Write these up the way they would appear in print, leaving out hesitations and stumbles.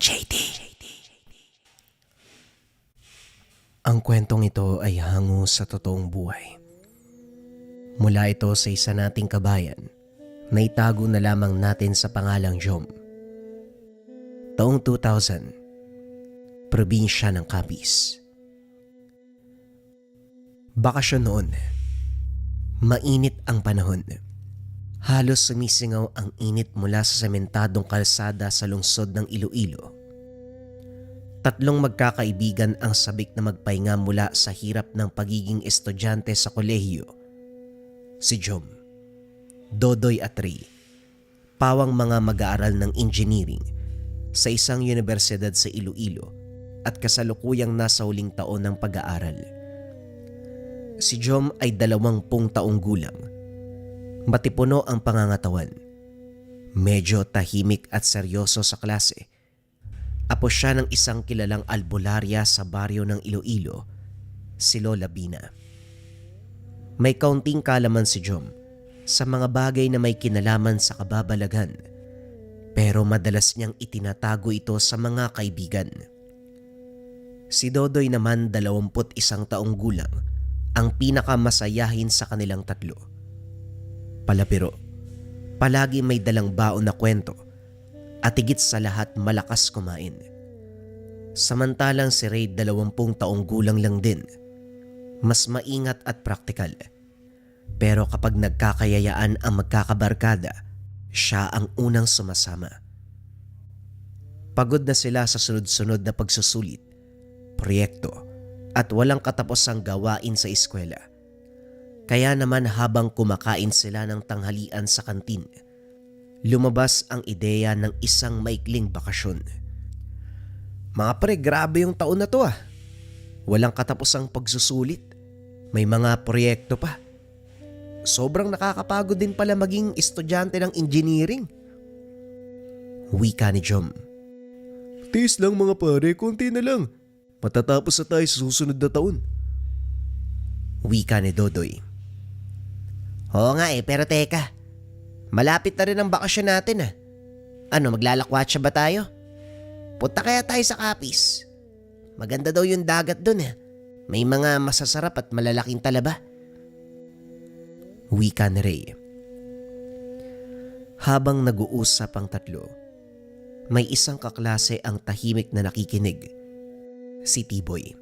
JD. Ang kwentong ito ay hango sa totoong buhay. Mula ito sa isa nating kabayan na itago na lamang natin sa pangalang Jom. Taong 2000, probinsya ng Capiz. Bakasyon noon. Mainit ang panahon. Halos sumisingaw ang init mula sa sementadong kalsada sa lungsod ng Iloilo. Tatlong magkakaibigan ang sabik na magpahinga mula sa hirap ng pagiging estudyante sa kolehiyo. Si Jom, Dodoy at Ray, pawang mga mag-aaral ng engineering sa isang universidad sa Iloilo at kasalukuyang nasa huling taon ng pag-aaral. Si Jom ay 20 taong gulang. Matipuno ang pangangatawan. Medyo tahimik at seryoso sa klase. Apo siya ng isang kilalang albularya sa baryo ng Iloilo, si Lola Bina. May kaunting kalaman si Jom sa mga bagay na may kinalaman sa kababalaghan, pero madalas niyang itinatago ito sa mga kaibigan. Si Dodoy naman 21 taong gulang, ang pinakamasayahin sa kanilang tatlo. Palabiro, palagi may dalang baon na kwento at higit sa lahat malakas kumain. Samantalang si Ray 20 taong gulang lang din, mas maingat at praktikal. Pero kapag nagkakayayaan ang magkakabarkada, siya ang unang sumasama. Pagod na sila sa sunod-sunod na pagsusulit, proyekto at walang katapusang gawain sa eskwela. Kaya naman habang kumakain sila ng tanghalian sa kantin, lumabas ang ideya ng isang maikling bakasyon. Mga pre, grabe yung taon na to ah. Walang katapusang pagsusulit. May mga proyekto pa. Sobrang nakakapagod din pala maging estudyante ng engineering. Wika ni Jom. Tiis lang mga pare, konti na lang. Matatapos na tayo sa susunod na taon. Wika ni Dodoy. Oo nga pero teka. Malapit na rin ang bakasyon natin ah. Ano, maglalakwatsa ba tayo? Punta kaya tayo sa Capiz. Maganda daw yung dagat dun ah. May mga masasarap at malalaking talaba. Wika ni Ray. Habang nag-uusap ang tatlo, may isang kaklase ang tahimik na nakikinig. Si Tiboy.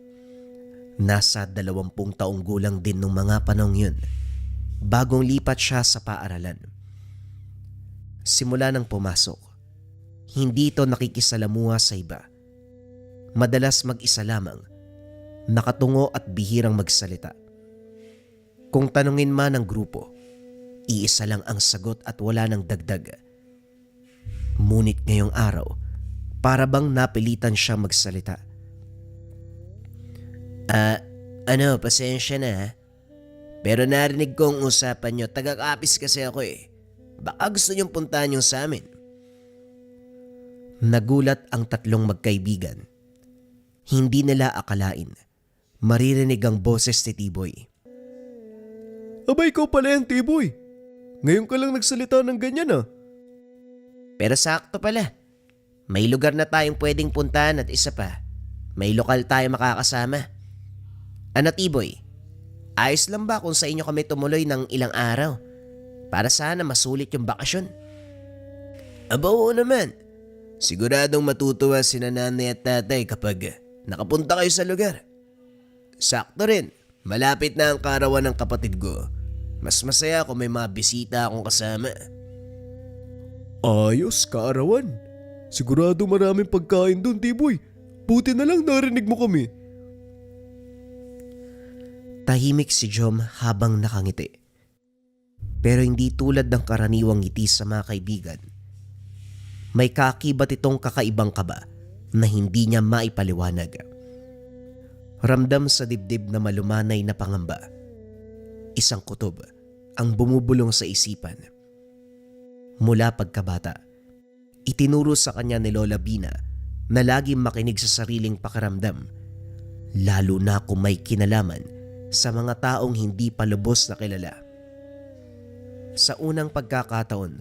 Nasa 20 taong gulang din nung mga panong yun. Bagong lipat siya sa paaralan. Simula nang pumasok, hindi ito nakikisalamuha sa iba. Madalas mag-isa lamang, nakatungo at bihirang magsalita. Kung tanungin man ng grupo, iisa lang ang sagot at wala nang dagdag. Ngunit ngayong araw, para bang napilitan siya magsalita. Pasensya na ha. Pero narinig kong usapan nyo, taga-Capiz kasi ako eh. Baka gusto nyong puntahan yung sa amin. Nagulat ang tatlong magkaibigan. Hindi nila akalain maririnig ang boses ni Tiboy. Abay, ikaw pala yan, Tiboy. Ngayon ka lang nagsalita ng ganyan ah. Pero sakto pala. May lugar na tayong pwedeng puntahan at isa pa, may lokal tayo makakasama. Ano Tiboy? Ayos lang ba kung sa inyo kami tumuloy ng ilang araw? Para sana masulit yung bakasyon. Aba oo naman. Siguradong matutuwa si nanay at tatay kapag nakapunta kayo sa lugar. Sakto rin. Malapit na ang karawan ng kapatid ko. Mas masaya kung may mga bisita akong kasama. Ayos, kaarawan. Sigurado maraming pagkain dun, Tiboy. Buti na lang narinig mo kami. Tahimik si Jom habang nakangiti. Pero hindi tulad ng karaniwang ngiti sa mga kaibigan. May kaakibat itong kakaibang kaba na hindi niya maipaliwanag. Ramdam sa dibdib na malumanay na pangamba. Isang kutob ang bumubulong sa isipan. Mula pagkabata, itinuro sa kanya ni Lola Bina na laging makinig sa sariling pakiramdam, lalo na kung may kinalaman sa mga taong hindi pa lubos na kilala. Sa unang pagkakataon,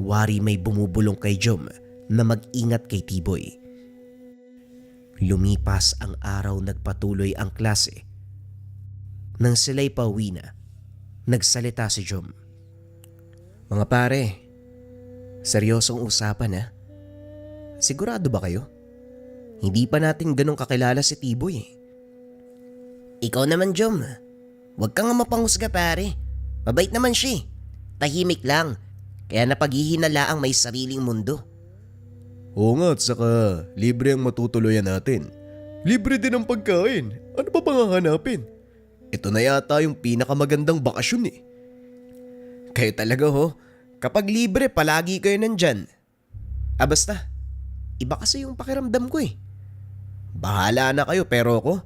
wari may bumubulong kay Jom na mag-ingat kay Tiboy. Lumipas ang araw, nagpatuloy ang klase. Nang sila'y pauwi na, nagsalita si Jom. Mga pare, seryosong usapan ha. Sigurado ba kayo? Hindi pa natin ganun kakilala si Tiboy eh. Ikaw naman, Jom. Huwag kang nga mapanghusga, pare. Mabait naman siya. Tahimik lang. Kaya napaghihinala ang may sariling mundo. Oo nga, at saka libre ang matutuluyan natin. Libre din ang pagkain. Ano pa bang hahanapin? Ito na yata yung pinakamagandang bakasyon eh. Kayo talaga ho. Kapag libre, palagi kayo nandyan. Basta. Iba kasi yung pakiramdam ko eh. Bahala na kayo pero ako,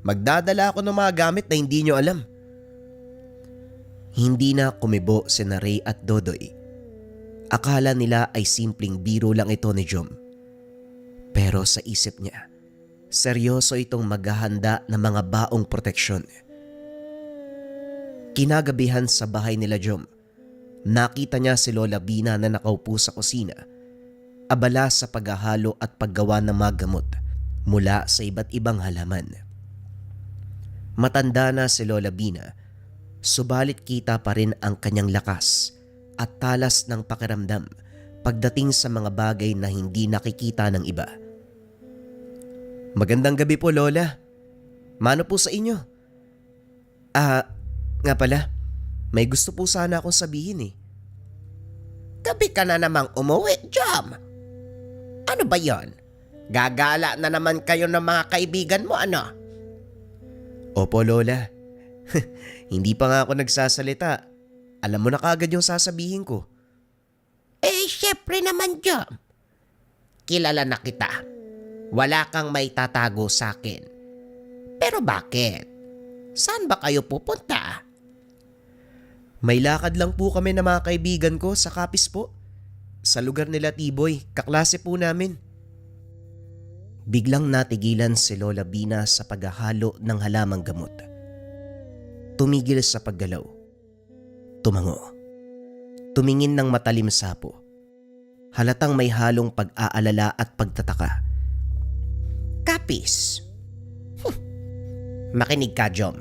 magdadala ako ng mga gamit na hindi nyo alam. Hindi na kumibo sina Ray at Dodoy. Akala nila ay simpleng biro lang ito ni Jom. Pero sa isip niya, seryoso itong maghahanda ng mga baong proteksyon. Kinagabihan sa bahay nila Jom, nakita niya si Lola Bina na nakaupo sa kusina, abala sa paghahalo at paggawa ng mga gamot mula sa iba't ibang halaman. Matanda na si Lola Bina, subalit kita pa rin ang kanyang lakas at talas ng pakiramdam pagdating sa mga bagay na hindi nakikita ng iba. Magandang gabi po, Lola. Mano po sa inyo? Nga pala, may gusto po sana akong sabihin eh. Gabi ka na namang umuwi, Jom. Ano ba yon? Gagala na naman kayo ng mga kaibigan mo, ano? Opo, Lola. Hindi pa nga ako nagsasalita. Alam mo na kaagad yung sasabihin ko. Syempre naman, Jom. Kilala na kita. Wala kang may tatago sa akin. Pero bakit? Saan ba kayo pupunta? May lakad lang po kami ng mga kaibigan ko sa Capiz po. Sa lugar nila Tiboy, kaklase po namin. Biglang natigilan si Lola Bina sa paghahalo ng halamang gamot. Tumigil sa paggalaw. Tumango. Tumingin ng matalim sapo. Halatang may halong pag-aalala at pagtataka. Capiz. Makinig ka, Jom.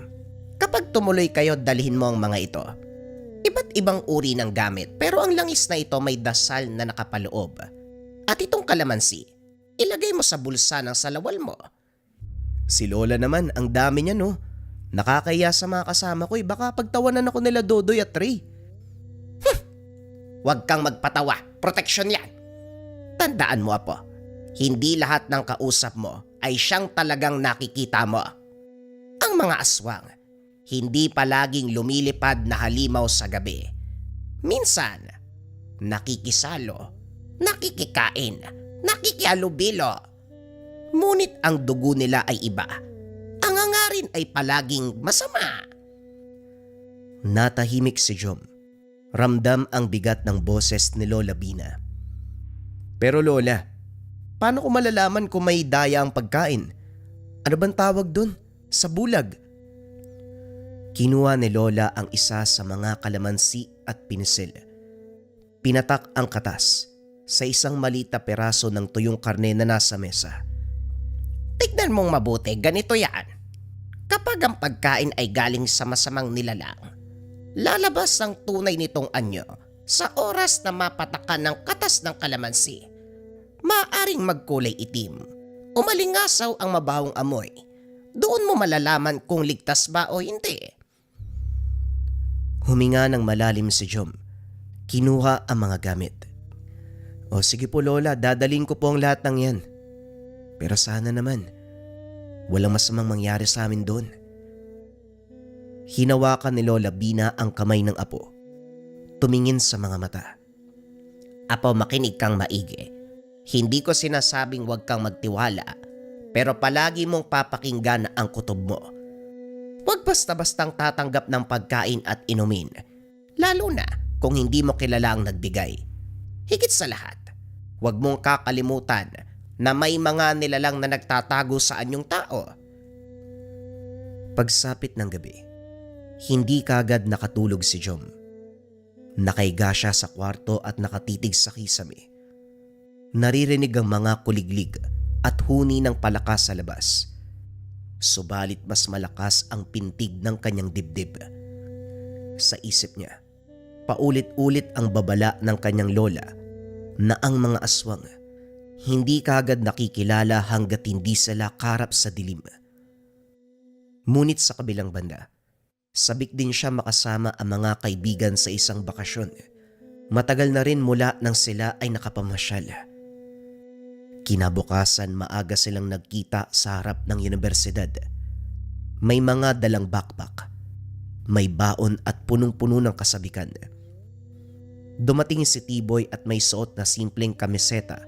Kapag tumuloy kayo, dalhin mo ang mga ito. Iba't ibang uri ng gamit pero ang langis na ito may dasal na nakapaloob. At itong kalamansi, ilagay mo sa bulsa ng salawal mo. Si Lola naman, ang dami niya no. Nakakaya sa mga kasama ko baka pagtawanan ako nila Dodoy at Ray. Huwag kang magpatawa, proteksyon yan. Tandaan mo, Apo, hindi lahat ng kausap mo ay siyang talagang nakikita mo. Ang mga aswang, hindi palaging lumilipad na halimaw sa gabi. Minsan, nakikisalo, nakikikain, nakikihalubilo. Ngunit ang dugo nila ay iba. Ang hangarin ay palaging masama. Natahimik si Jom. Ramdam ang bigat ng boses ni Lola Bina. Pero Lola, paano ko malalaman kung may daya ang pagkain? Ano bang tawag dun? Sa bulag? Kinuha ni Lola ang isa sa mga kalamansi at pinisil. Pinatak ang katas sa isang maliit na peraso ng tuyong karne na nasa mesa. Tignan mong mabuti, ganito yan. Kapag ang pagkain ay galing sa masamang nilalang, lalabas ang tunay nitong anyo sa oras na mapatakan ng katas ng kalamansi. Maaring magkulay itim. Umalingasaw ang mabahong amoy. Doon mo malalaman kung ligtas ba o hindi. Huminga ng malalim si Jom. Kinuha ang mga gamit. O sige po Lola, dadalhin ko po ang lahat ng yan. Pero sana naman, walang masamang mangyari sa amin doon. Hinawakan ni Lola Bina ang kamay ng apo. Tumingin sa mga mata. Apo, makinig kang maigi. Hindi ko sinasabing huwag kang magtiwala, pero palagi mong papakinggan ang kutob mo. Huwag basta-bastang tatanggap ng pagkain at inumin, lalo na kung hindi mo kilala ang nagbigay. Higit sa lahat, huwag mong kakalimutan na may mga nilalang na nagtatago sa anyong tao. Pagsapit ng gabi, hindi kagad nakatulog si Jom. Nakaiga siya sa kwarto at nakatitig sa kisame. Naririnig ang mga kuliglig at huni ng palakas sa labas. Subalit mas malakas ang pintig ng kanyang dibdib. Sa isip niya, paulit-ulit ang babala ng kanyang lola na ang mga aswang hindi kaagad nakikilala hanggat hindi sila karap sa dilim. Ngunit sa kabilang banda, sabik din siya makasama ang mga kaibigan sa isang bakasyon. Matagal na rin mula nang sila ay nakapamasyal. Kinabukasan maaga silang nagkita sa harap ng universidad. May mga dalang backpack, may baon at punong-puno ng kasabikan. Dumating si Tiboy at may suot na simpleng kamiseta.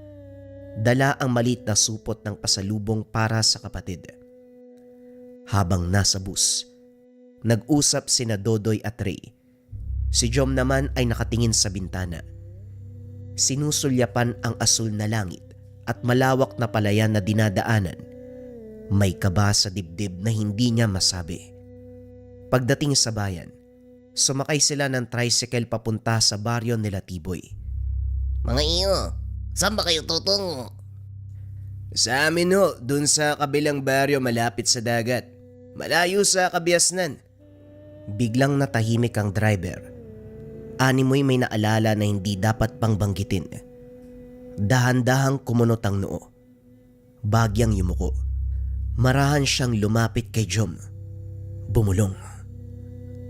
Dala ang maliit na supot ng pasalubong para sa kapatid. Habang nasa bus, nag-usap sina Dodoy at Ray. Si Jom naman ay nakatingin sa bintana. Sinusulyapan ang asul na langit at malawak na palayan na dinadaanan. May kaba sa dibdib na hindi niya masabi. Pagdating sa bayan, sumakay sila ng tricycle papunta sa baryo nila Tiboy. Mga iyo, saan ba kayo tutungo? Sa amin ho, dun sa kabilang baryo malapit sa dagat. Malayo sa Kabiasnan. Biglang natahimik ang driver. Animoy may naalala na hindi dapat pang banggitin. Dahan-dahang kumunot ang noo. Bagyang yumuko. Marahan siyang lumapit kay Jom. Bumulong.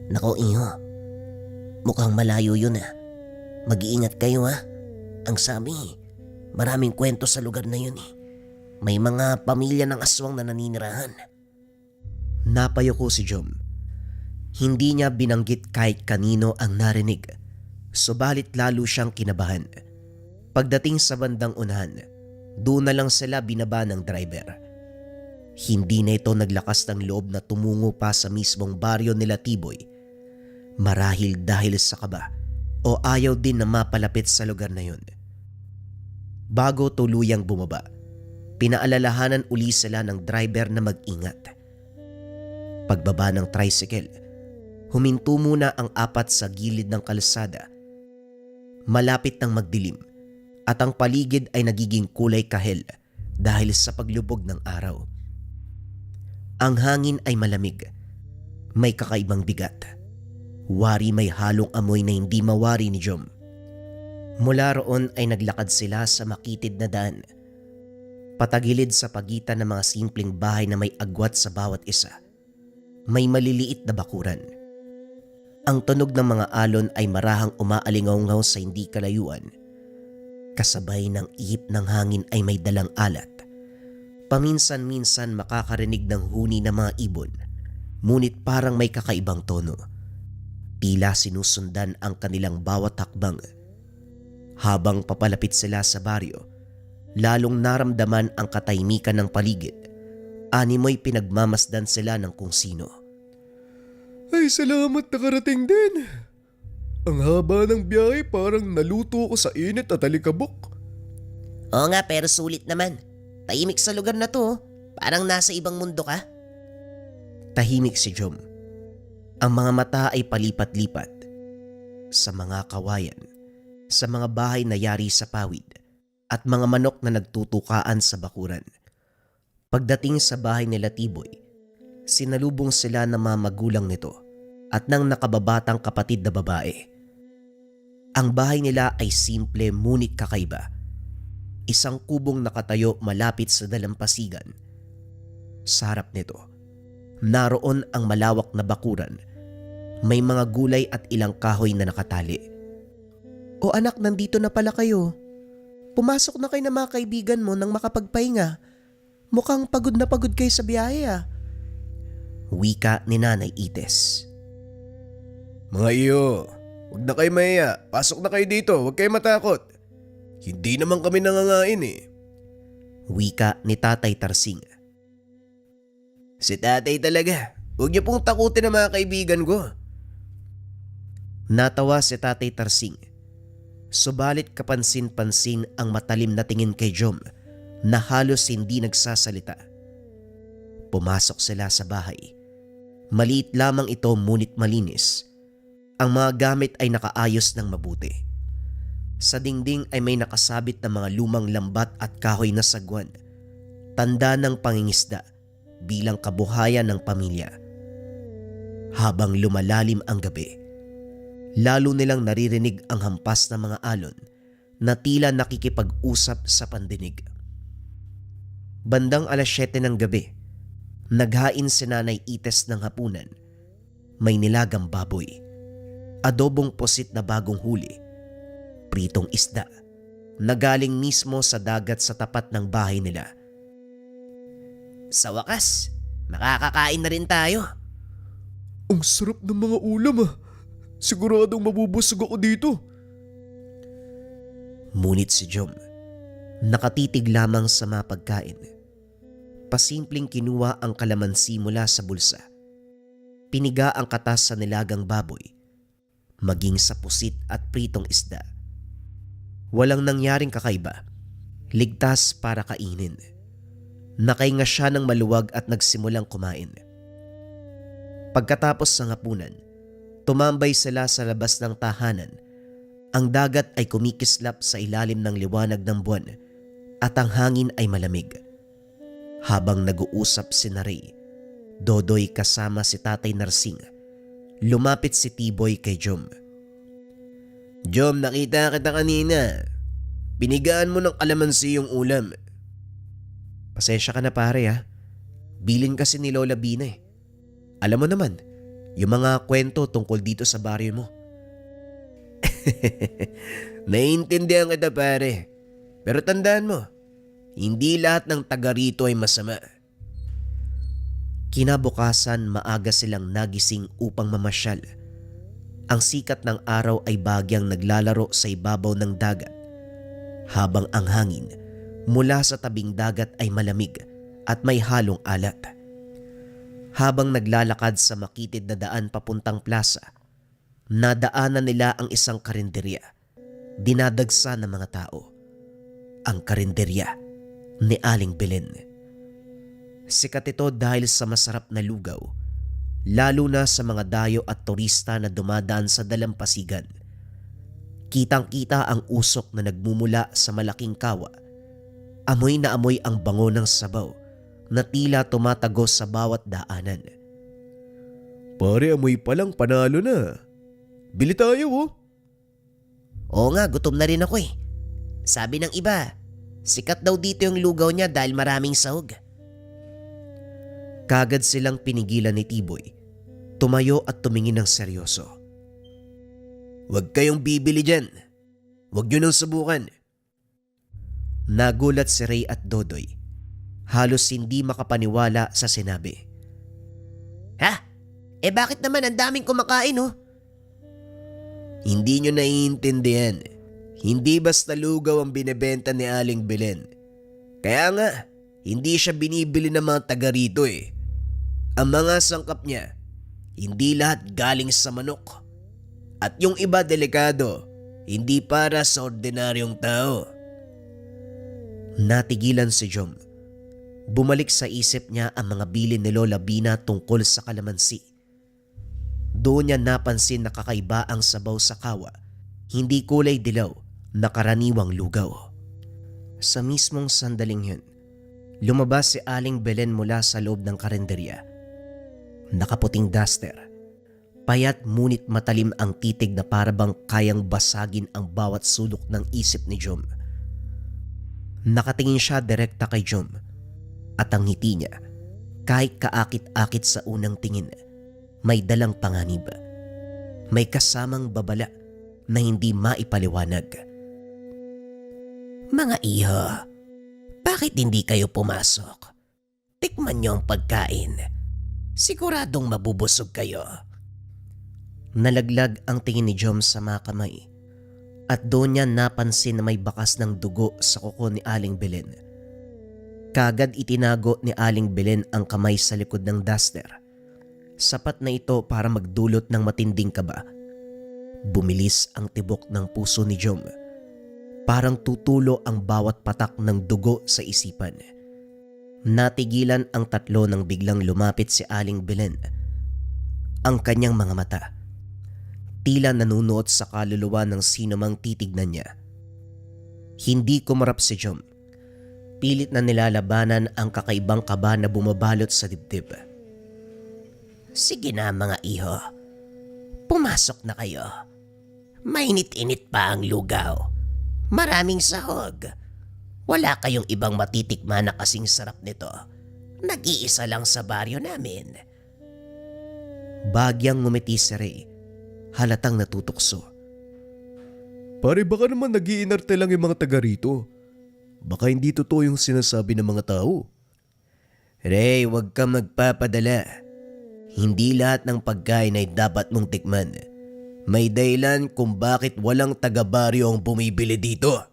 Nako iyo, mukhang malayo yun Mag-iingat kayo Ang sabi, maraming kwento sa lugar na yun May mga pamilya ng aswang na naninirahan. Napayuko si Jom. Hindi niya binanggit kahit kanino ang narinig. Subalit lalo siyang kinabahan. Pagdating sa bandang unahan, doon na lang sila binaba ng driver. Hindi na ito naglakas ng loob na tumungo pa sa mismong baryo nila Tiboy. Marahil dahil sa kaba o ayaw din na mapalapit sa lugar na yun. Bago tuluyang bumaba, pinaalalahanan uli sila ng driver na mag-ingat. Pagbaba ng tricycle, huminto muna ang apat sa gilid ng kalsada. Malapit ng magdilim at ang paligid ay nagiging kulay kahel dahil sa paglubog ng araw. Ang hangin ay malamig, may kakaibang bigat. Wari may halong amoy na hindi mawari ni Jom. Mula roon ay naglakad sila sa makitid na daan. Patagilid sa pagitan ng mga simpleng bahay na may agwat sa bawat isa. May maliliit na bakuran. Ang tunog ng mga alon ay marahang umaalingaw-ngaw sa hindi kalayuan. Kasabay ng ihip ng hangin ay may dalang alat. Paminsan-minsan makakarinig ng huni ng mga ibon, ngunit parang may kakaibang tono. Tila sinusundan ang kanilang bawat hakbang. Habang papalapit sila sa baryo, lalong naramdaman ang katahimikan ng paligid. Animoy pinagmamasdan sila ng kung sino. Ay, salamat nakarating din. Ang haba ng biyahe, parang naluto ko sa init at alikabok. Oo nga, pero sulit naman. Tahimik sa lugar na to. Parang nasa ibang mundo ka. Tahimik si Jom. Ang mga mata ay palipat-lipat. Sa mga kawayan, sa mga bahay na yari sa pawid, at mga manok na nagtutukaan sa bakuran. Pagdating sa bahay nila Tiboy, sinalubong sila ng mga magulang nito at ng nakababatang kapatid na babae. Ang bahay nila ay simple ngunit kakaiba. Isang kubong nakatayo malapit sa dalampasigan. Sa harap nito, naroon ang malawak na bakuran. May mga gulay at ilang kahoy na nakatali. O anak, nandito na pala kayo. Pumasok na kayo ng mga kaibigan mo nang makapagpahinga. Mukhang pagod na pagod kayo sa biyahe Wika ni Nanay Ites. Mga iyo, huwag na kayo mahiya. Pasok na kayo dito, huwag kayo matakot. Hindi naman kami nangangain Wika ni Tatay Tarsing. Si tatay talaga. Huwag niyo pong takutin ang mga kaibigan ko. Natawa si Tatay Tarsing. Subalit kapansin-pansin ang matalim na tingin kay Jom na halos hindi nagsasalita. Pumasok sila sa bahay. Maliit lamang ito ngunit malinis. Ang mga gamit ay nakaayos ng mabuti. Sa dingding ay may nakasabit na mga lumang lambat at kahoy na sagwan. tanda ng pangingisda bilang kabuhayan ng pamilya. Habang lumalalim ang gabi, lalo nilang naririnig ang hampas ng mga alon na tila nakikipag-usap sa pandinig. Bandang 7:00 ng gabi, naghain si Nanay Ites ng hapunan. May nilagang baboy, adobong pusit na bagong huli, pritong isda na galing mismo sa dagat sa tapat ng bahay nila. Sa wakas, makakakain na rin tayo. Ang sarap ng mga ulam ah. Siguradong mabubusog ako dito. Ngunit si Jom, nakatitig lamang sa mga pagkain. Pasimpleng kinuha ang kalamansi mula sa bulsa. Piniga ang katas sa nilagang baboy, maging sa pusit at pritong isda. Walang nangyaring kakaiba, ligtas para kainin. Nakahinga siya ng maluwag at nagsimulang kumain. Pagkatapos ng hapunan, tumambay sila sa labas ng tahanan. Ang dagat ay kumikislap sa ilalim ng liwanag ng buwan at ang hangin ay malamig. Habang nag-uusap si Ray, Dodoy kasama si Tatay Narsing, lumapit si Tiboy kay Jom. Jom, nakita kita kanina. Pinigaan mo ng kalamansi yung ulam. Pasensya ka na pare ha. Bilin kasi ni Lola Bina eh. Alam mo naman, yung mga kwento tungkol dito sa baryo mo. Naiintindihan kita pare. Pero tandaan mo, hindi lahat ng taga rito ay masama. Kinabukasan maaga silang nagising upang mamasyal. Ang sikat ng araw ay bagyang naglalaro sa ibabaw ng dagat, habang ang hangin mula sa tabing dagat ay malamig at may halong alat. Habang naglalakad sa makitid na daan papuntang plaza, nadaanan nila ang isang karinderya, dinadagsa ng mga tao. Ang karinderya ni Aling Belen. Sikat ito dahil sa masarap na lugaw, lalo na sa mga dayo at turista na dumadaan sa dalampasigan. Kitang-kita ang usok na nagmumula sa malaking kawa. Amoy na amoy ang bango ng sabaw na tila tumatagos sa bawat daanan. Pare, amoy palang panalo na. Bili tayo oh. Oo nga, gutom na rin ako eh. Sabi ng iba, sikat daw dito yung lugaw niya dahil maraming sahog. Kagad silang pinigilan ni Tiboy. Tumayo at tumingin ng seryoso. Huwag kayong bibili dyan. Huwag nyo nang subukan. Nagulat si Ray at Dodoy. Halos hindi makapaniwala sa sinabi. Ha? Eh bakit naman ang daming kumakain oh? Hindi nyo naiintindihan. Hindi basta lugaw ang binebenta ni Aling Belen. Kaya nga, hindi siya binibili ng mga taga rito eh. Ang mga sangkap niya, hindi lahat galing sa manok. At yung iba delikado, hindi para sa ordinaryong tao. Natigilan si Jom. Bumalik sa isip niya ang mga bilin ni Lola Bina tungkol sa kalamansi. Doon niya napansin na kakaiba ang sabaw sa kawa. Hindi kulay dilaw na karaniwang lugaw. Sa mismong sandaling yun, lumabas si Aling Belen mula sa loob ng karinderya. Nakaputing duster. Payat ngunit matalim ang titig na parabang kayang basagin ang bawat sulok ng isip ni Jom. Nakatingin siya direkta kay Jom at ang ngiti niya, kahit kaakit-akit sa unang tingin, may dalang panganib. May kasamang babala na hindi maipaliwanag. Mga iho, bakit hindi kayo pumasok? Tikman niyo ang pagkain. Siguradong mabubusog kayo. Nalaglag ang tingin ni Jom sa mga kamay at doon niya napansin na may bakas ng dugo sa kuko ni Aling Belen. Kagad itinago ni Aling Belen ang kamay sa likod ng duster. Sapat na ito para magdulot ng matinding kaba. Bumilis ang tibok ng puso ni Jom. Parang tutulo ang bawat patak ng dugo sa isipan. Natigilan ang tatlo nang biglang lumapit si Aling Belen. Ang kanyang mga mata, tila nanunuot sa kaluluwa ng sino mang titignan niya. Hindi kumarap si Jom. Pilit na nilalabanan ang kakaibang kaba na bumabalot sa dibdib. Sige na mga iho. Pumasok na kayo. Mainit-init pa ang lugaw. Maraming sahog. Wala kayong ibang matitikman na kasing sarap nito. Nag-iisa lang sa baryo namin. Bagyang ngumiti si Ray. Halatang natutukso. Pare, baka naman nag-iinarte lang yung mga taga rito. Baka hindi totoo yung sinasabi ng mga tao. Ray, huwag kang magpapadala. Hindi lahat ng pagkain ay dapat mong tikman. May dahilan kung bakit walang taga-baryo ang bumibili dito.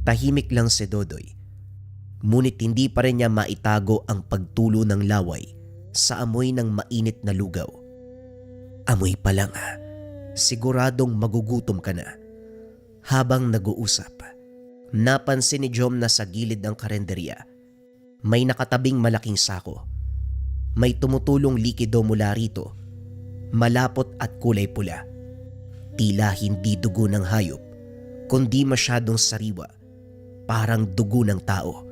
Tahimik lang si Dodoy. Ngunit hindi pa rin niya maitago ang pagtulo ng laway sa amoy ng mainit na lugaw. Amoy pa lang siguradong magugutom ka na. Habang nag-uusap, napansin ni Jom na sa gilid ng karenderya may nakatabing malaking sako. May tumutulong likido mula rito, malapot at kulay pula. Tila hindi dugo ng hayop, kundi masyadong sariwa, parang dugo ng tao.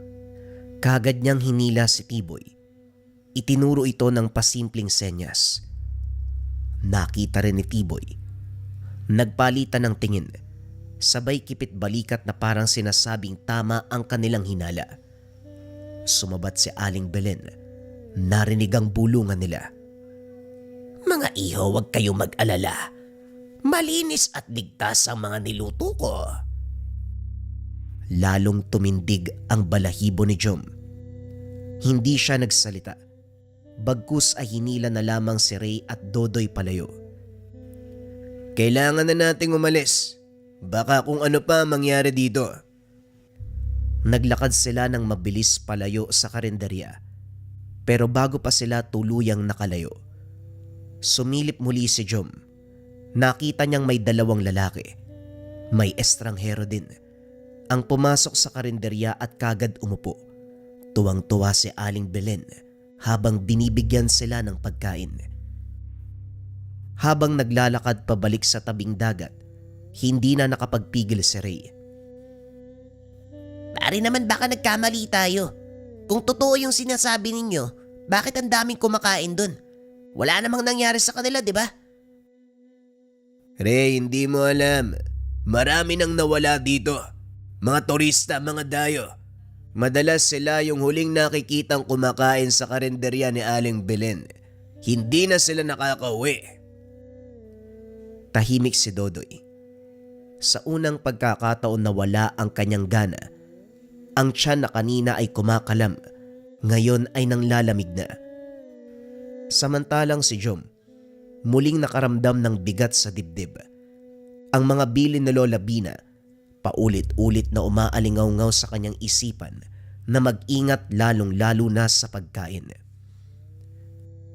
Kagad niyang hinila si Tiboy. Itinuro ito ng pasimpleng senyas. Nakita rin ni Tiboy. Nagpalitan ng tingin, sabay kipit balikat na parang sinasabing tama ang kanilang hinala. Sumabat si Aling Belen. Narinig ang bulungan nila. Mga iho, huwag kayong mag-alala. Malinis at ligtas ang mga niluto ko. Lalong tumindig ang balahibo ni Jom. Hindi siya nagsalita. Bagkus ay hinila na lamang si Ray at Dodoy palayo. Kailangan na nating umalis. Baka kung ano pa mangyari dito. Naglakad sila ng mabilis palayo sa karenderya. Pero bago pa sila tuluyang nakalayo, sumilip muli si Jom. Nakita niyang may dalawang lalaki. May estranghero din. Ang pumasok sa karenderya at kagad umupo. Tuwang-tuwa si Aling Belen habang binibigyan sila ng pagkain. Habang naglalakad pabalik sa tabing dagat, hindi na nakapagpigil si Ray. Pare naman, baka nagkamali tayo. Kung totoo yung sinasabi ninyo, bakit ang daming kumakain dun? Wala namang nangyari sa kanila, di ba? Ray, hindi mo alam. Marami nang nawala dito. Mga turista, mga dayo. Madalas sila yung huling nakikitang kumakain sa karenderya ni Aling Belen. Hindi na sila nakakauwi. Tahimik si Dodoy. Sa unang pagkakataon na wala ang kanyang gana, ang tiyan na kanina ay kumakalam, ngayon ay nanglalamig na. Samantalang si Jom, muling nakaramdam ng bigat sa dibdib. Ang mga bilin na Lola Bina, paulit-ulit na umaalingaw-ngaw sa kanyang isipan na mag-ingat lalong-lalo na sa pagkain.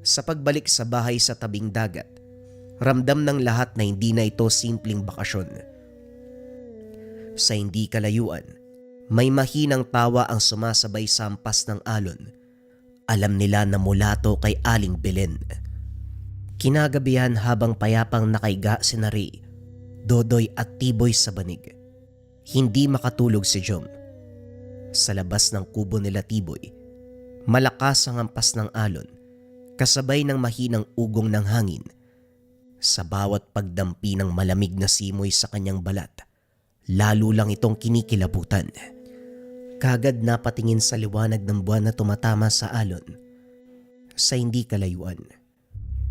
Sa pagbalik sa bahay sa tabing dagat, ramdam ng lahat na hindi na ito simpleng bakasyon. Sa hindi kalayuan, may mahinang tawa ang sumasabay sa hampas ng alon. Alam nila na mula to kay Aling Belen. Kinagabihan habang payapang nakaiga si Ray, Dodoy at Tiboy sa banig, hindi makatulog si Jom. Sa labas ng kubo nila Tiboy, malakas ang hampas ng alon, kasabay ng mahinang ugong ng hangin. Sa bawat pagdampi ng malamig na simoy sa kanyang balat, lalo lang itong kinikilabutan. Kagad napatingin sa liwanag ng buwan na tumatama sa alon. Sa hindi kalayuan,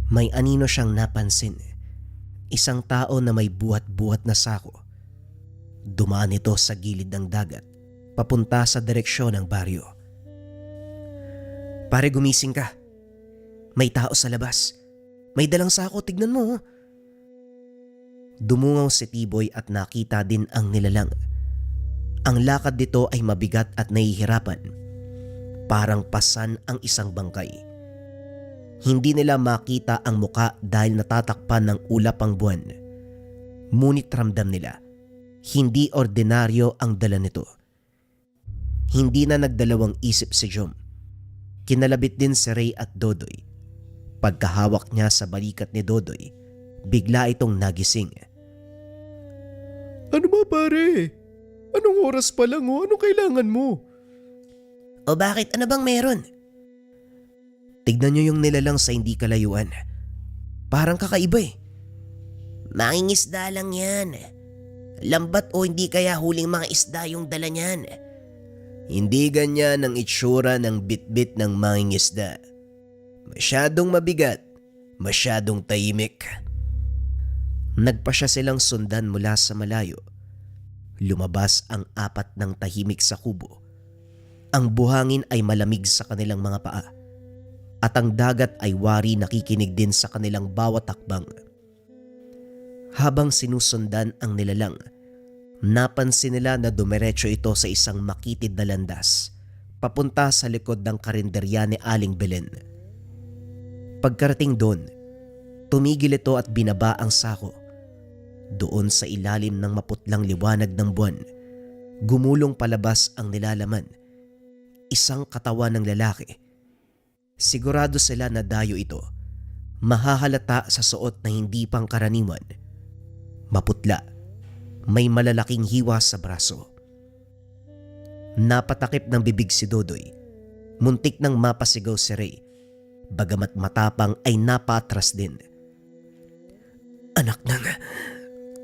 may anino siyang napansin. Isang tao na may buhat-buhat na sako. Dumaan ito sa gilid ng dagat, papunta sa direksyon ng baryo. Pare, gumising ka. May tao sa labas. May dalang sako, tignan mo. Dumungaw si Tiboy at nakita din ang nilalang. Ang lakad nito ay mabigat at nahihirapan. Parang pasan ang isang bangkay. Hindi nila makita ang muka dahil natatakpan ng ulap ang buwan. Ngunit ramdam nila, hindi ordinaryo ang dala nito. Hindi na nagdalawang isip si Jom. Kinalabit din si Ray at Dodoy. Pagkahawak niya sa balikat ni Dodoy, bigla itong nagising. Ano ba pare? Anong oras pa lang oh? Anong kailangan mo? O bakit? Ano bang meron? Tignan niyo yung nilalang sa hindi kalayuan. Parang kakaiba eh. Mangingisda lang yan. Lambat o hindi kaya huling mga isda yung dala niyan. Hindi ganyan ang itsura ng bitbit ng mangingisda. Masyadong mabigat, masyadong tahimik. Nagpa siya silang sundan mula sa malayo. Lumabas ang 4 ng tahimik sa kubo. Ang buhangin ay malamig sa kanilang mga paa. At ang dagat ay wari nakikinig din sa kanilang bawat hakbang. Habang sinusundan ang nilalang, napansin nila na dumiretso ito sa isang makitid na landas, papunta sa likod ng karinderya ni Aling Belen. Pagkarating doon, tumigil ito at binaba ang sako. Doon sa ilalim ng maputlang liwanag ng buwan, gumulong palabas ang nilalaman. Isang katawan ng lalaki. Sigurado sila na dayo ito. Mahahalata sa suot na hindi pangkaraniwan. Maputla. May malalaking hiwa sa braso. Napatakip ng bibig si Dodoy. Muntik nang mapasigaw si Ray. Bagamat matapang ay napaatras din. Anak nang,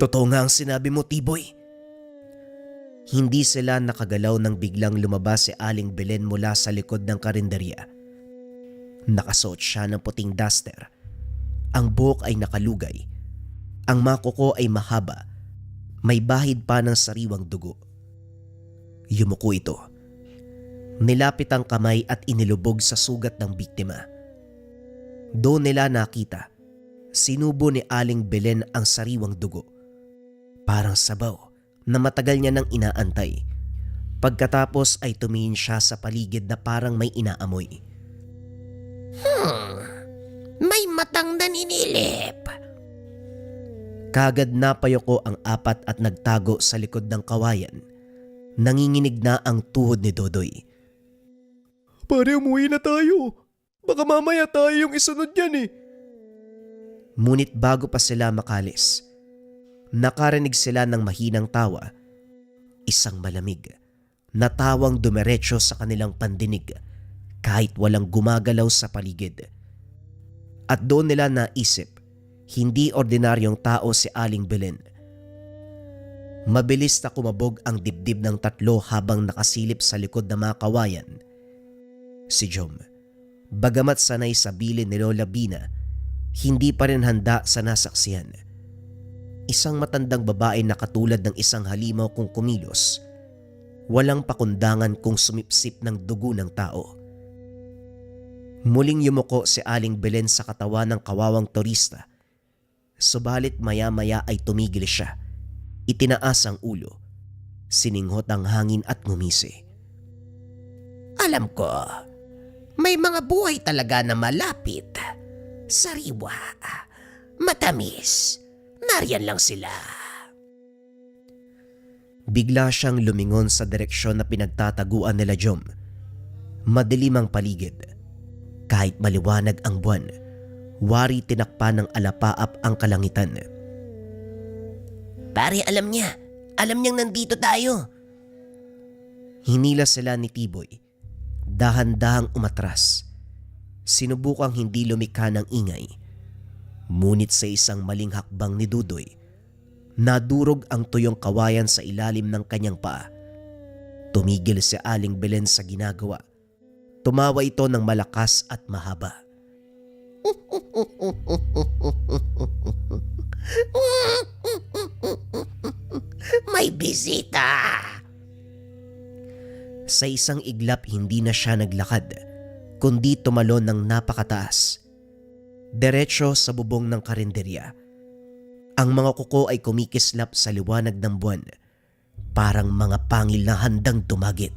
totoo nga ang sinabi mo, Tiboy. Hindi sila nakagalaw nang biglang lumabas si Aling Belen mula sa likod ng karinderya. Nakasuot siya ng puting duster. Ang buhok ay nakalugay. Ang mga kuko ay mahaba. May bahid pa ng sariwang dugo. Yumuko ito. Nilapit ang kamay at inilubog sa sugat ng biktima. Doon nila nakita, sinubo ni Aling Belen ang sariwang dugo. Parang sabaw na matagal niya nang inaantay. Pagkatapos ay tumingin siya sa paligid na parang may inaamoy. May matang naninilip. Kagad napayoko ang 4 at nagtago sa likod ng kawayan. Nanginginig na ang tuhod ni Dodoy. Pare, umuwi na tayo. Baka mamaya tayo yung isunod yan eh. Ngunit bago pa sila makalis, nakarinig sila ng mahinang tawa. Isang malamig na tawang dumiretso sa kanilang pandinig kahit walang gumagalaw sa paligid. At doon nila naisip, hindi ordinaryong tao si Aling Belen. Mabilis na kumabog ang dibdib ng 3 habang nakasilip sa likod ng mga kawayan. Si Jom, bagamat sanay sa bilin ni Lola Bina, hindi pa rin handa sa nasaksihan. Isang matandang babae na katulad ng isang halimaw kung kumilos, walang pakundangan kung sumipsip ng dugo ng tao. Muling yumuko si Aling Belen sa katawan ng kawawang turista. Subalit maya-maya ay tumigil siya. Itinaas ang ulo. Sininghot ang hangin at ngumisi. Alam ko, may mga buhay talaga na malapit, sariwa, matamis. Nariyan lang sila. Bigla siyang lumingon sa direksyon na pinagtataguan nila Jom. Madilim ang paligid. Kahit maliwanag ang buwan, wari tinakpan ng alapaap ang kalangitan. Pare, alam niya. Alam niyang nandito tayo. Hinila sila ni Tiboy. Dahan-dahang umatras. Sinubukang hindi lumikha ng ingay. Ngunit sa isang maling hakbang ni Dudoy, nadurog ang tuyong kawayan sa ilalim ng kanyang paa. Tumigil si Aling Belen sa ginagawa. Tumawa ito ng malakas at mahaba. May bisita. Sa isang iglap hindi na siya naglakad, kundi tumalon ng napakataas. Diretso sa bubong ng karinderya. Ang mga kuko ay kumikislap sa liwanag ng buwan, parang mga pangil na handang tumagit.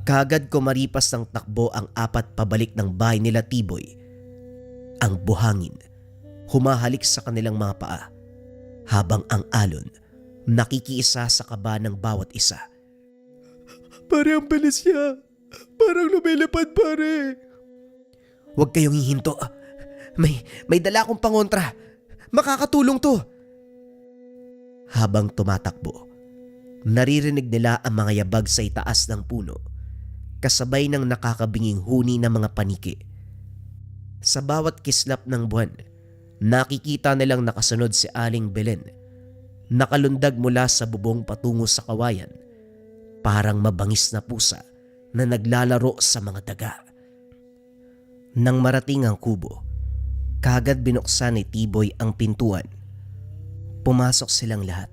Kagad kumaripas ng takbo ang 4 pabalik ng bahay nila Tiboy. Ang buhangin humahalik sa kanilang mga paa, habang ang alon nakikiisa sa kaba ng bawat isa. Pare, ang bilis niya. Parang lumilipad, pare. Huwag kayong hihinto. May dala akong pangontra. Makakatulong to. Habang tumatakbo, Naririnig nila ang mga yabag sa itaas ng puno, kasabay ng nakakabinging huni ng mga paniki. Sa bawat kislap ng buwan, nakikita nilang nakasunod si Aling Belen, nakalundag mula sa bubong patungo sa kawayan, parang mabangis na pusa na naglalaro sa mga daga. Nang marating ang kubo, kagad binuksan ni Tiboy ang pintuan. Pumasok silang lahat,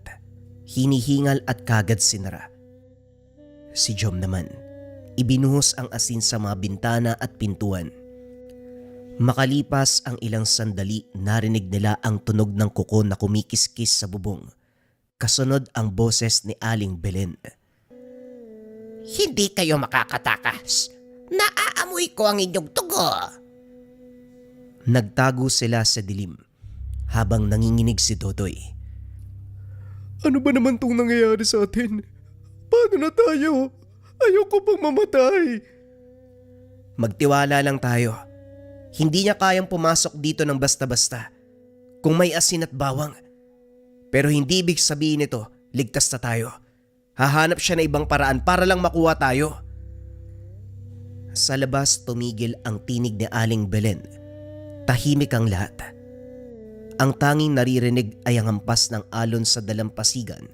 hinihingal at kagad sinara. Si Jom naman, ibinuhos ang asin sa mga bintana at pintuan. Makalipas ang ilang sandali, narinig nila ang tunog ng kuko na kumikiskis sa bubong. Kasunod ang boses ni Aling Belen. Hindi kayo makakatakas. Naaamoy ko ang inyong tugo. Nagtago sila sa dilim habang nanginginig si Dodoy. Ano ba naman tong nangyayari sa atin? Paano na tayo? Ayoko pang mamatay. Magtiwala lang tayo. Hindi niya kayang pumasok dito ng basta-basta kung may asin at bawang. Pero hindi ibig sabihin nito, ligtas na tayo. Hahanap siya ng ibang paraan para lang makuha tayo. Sa labas tumigil ang tinig ni Aling Belen. Tahimik ang lahat. Ang tanging naririnig ay ang hampas ng alon sa dalampasigan.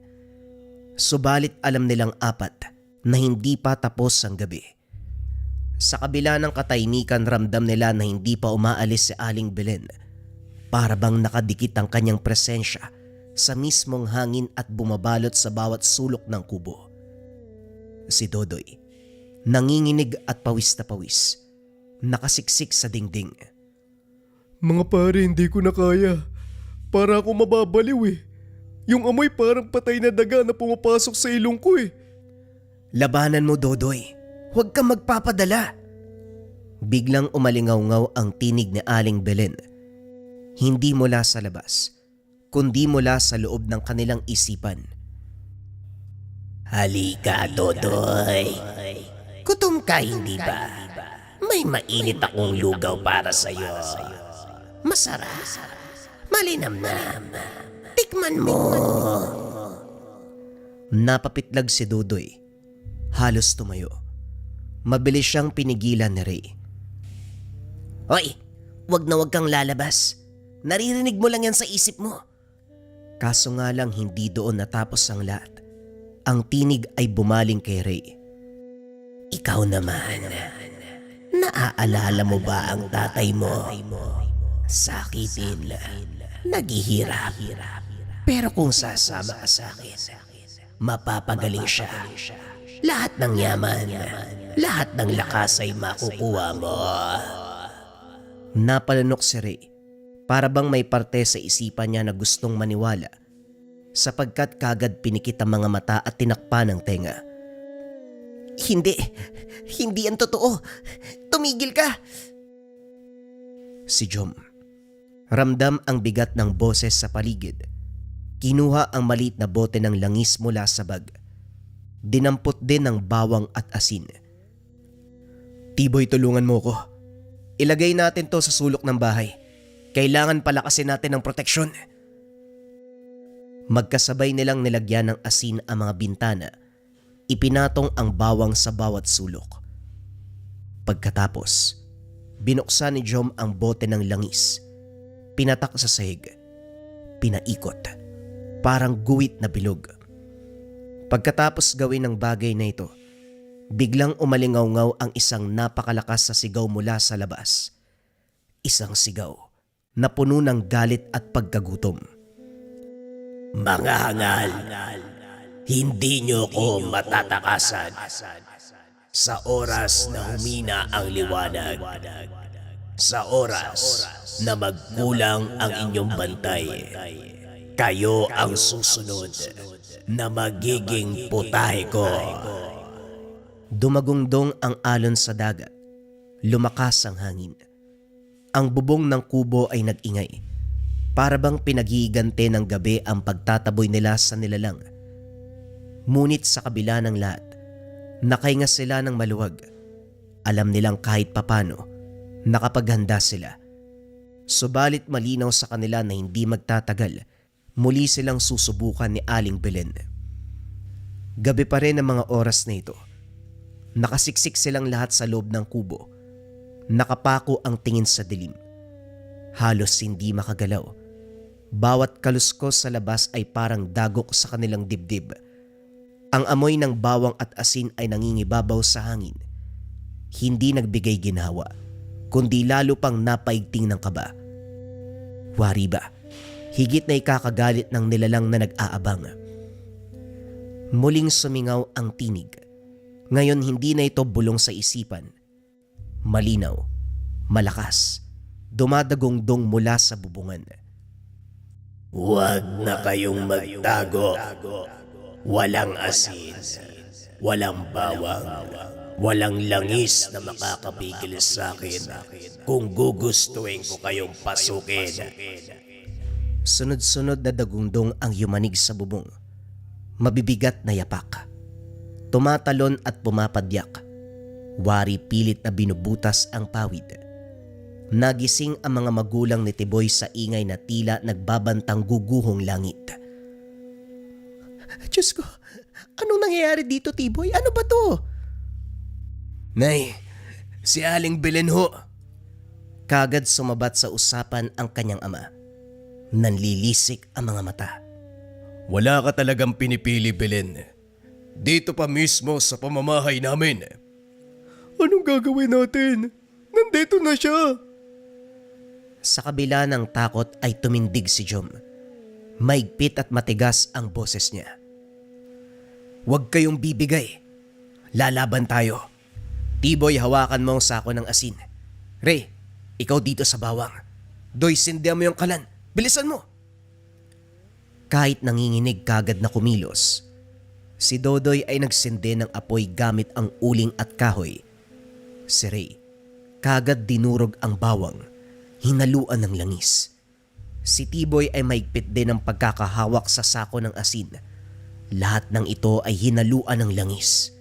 Subalit alam nilang apat na hindi pa tapos ang gabi. Sa kabila ng katahimikan, ramdam nila na hindi pa umaalis si Aling Belen. Para bang nakadikit ang kanyang presensya sa mismong hangin at bumabalot sa bawat sulok ng kubo. Si Dodoy, nanginginig at pawis na pawis, nakasiksik sa dingding. Mga pare, hindi ko na kaya. Para ako mababaliw eh. Yung amoy parang patay na daga na pumapasok sa ilong ko eh. Labanan mo, Dodoy. Huwag kang magpapadala. Biglang umalingaw-ngaw ang tinig ni Aling Belen. Hindi mula sa labas, kundi mula sa loob ng kanilang isipan. Halika, Dodoy. Gutom ka, hindi ba? May mainit akong lugaw para sa'yo. Masarap. Malinamnam. Tikman mo. Napapitlag si Dodoy. Halos tumayo. Mabilis siyang pinigilan ni Ray. Hoy, wag kang lalabas. Naririnig mo lang yan sa isip mo. Kaso nga lang hindi doon natapos ang lahat. Ang tinig ay bumaling kay Ray. Ikaw naman, naaalala mo ba ang tatay mo? Sakitin, naghihirap. Pero kung sasama ka sa akin, mapapagaling siya. Lahat ng yaman, lahat ng lakas ay makukuha mo. Napalanok si Ray. Para bang may parte sa isipan niya na gustong maniwala, sapagkat kagad pinikit ang mga mata at tinakpan ng tenga. Hindi ang totoo. Tumigil ka. Si Jom, ramdam ang bigat ng boses sa paligid. Kinuha ang maliit na bote ng langis mula sa bag. Dinampot din ng bawang at asin. Tiboy, tulungan mo ko. Ilagay natin to sa sulok ng bahay. Kailangan palakasin natin ang proteksyon. Magkasabay nilang nilagyan ng asin ang mga bintana. Ipinatong ang bawang sa bawat sulok. Pagkatapos, binuksan ni Jom ang bote ng langis. Pinatak sa sahig. Pinaikot. Parang guwit na bilog. Pagkatapos gawin ng bagay na ito, biglang umalingaw-ngaw ang isang napakalakas na sigaw mula sa labas. Isang sigaw na puno ng galit at pagkagutom. Mga hangal, hindi niyo ko matatakasan. Sa oras na humina ang liwanag, sa oras na magkulang ang inyong bantay, kayo ang susunod na magiging putahe ko. Dumagungdong ang alon sa dagat. Lumakas ang hangin. Ang bubong ng kubo ay nag-ingay. Para bang pinaghihigante ng gabi ang pagtataboy nila sa nilalang. Ngunit sa kabila ng lahat, nakahinga sila ng maluwag. Alam nilang kahit papano, nakapaghanda sila. Subalit malinaw sa kanila na hindi magtatagal, muli silang susubukan ni Aling Belen. Gabi pa rin ang mga oras na ito. Nakasiksik silang lahat sa loob ng kubo. Nakapako ang tingin sa dilim. Halos hindi makagalaw. Bawat kaluskos sa labas ay parang dagok sa kanilang dibdib. Ang amoy ng bawang at asin ay nangingibabaw sa hangin. Hindi nagbigay ginhawa, kundi lalo pang napaigting ng kaba. Wari ba? Higit na ikakagalit ng nilalang na nag-aabang. Muling sumingaw ang tinig. Ngayon hindi na ito bulong sa isipan. Malinaw, malakas, dumadagongdong mula sa bubungan. Huwag na kayong magtago. Walang asin, walang bawang, walang langis na makakapigil sa akin kung gugustuhin ko kayong pasukin. Sunod-sunod na dagundong ang yumanig sa bubong. Mabibigat na yapak. Tumatalon at pumapadyak. Wari pilit na binubutas ang pawid. Nagising ang mga magulang ni Tiboy sa ingay na tila nagbabantang guguhong langit. Diyos ko, anong nangyayari dito, Tiboy? Ano ba to? Nay, si Aling Belen ho. Kagad sumabat sa usapan ang kanyang ama. Nanlilisik ang mga mata. Wala ka talagang pinipili, Belen. Dito pa mismo sa pamamahay namin. Anong gagawin natin? Nandito na siya. Sa kabila ng takot ay tumindig si Jom. Maigpit at matigas ang boses niya. Huwag kayong bibigay. Lalaban tayo. Tiboy, hawakan mo ang sako ng asin. Ray, ikaw dito sa bawang. Doy, sindihan mo yung kalan. Bilisan mo! Kahit nanginginig kagad na kumilos, si Dodoy ay nagsindi ng apoy gamit ang uling at kahoy. Si Ray, kagad dinurog ang bawang, hinaluan ng langis. Si Tiboy ay maigpit din ng pagkakahawak sa sako ng asin. Lahat ng ito ay hinaluan ng langis.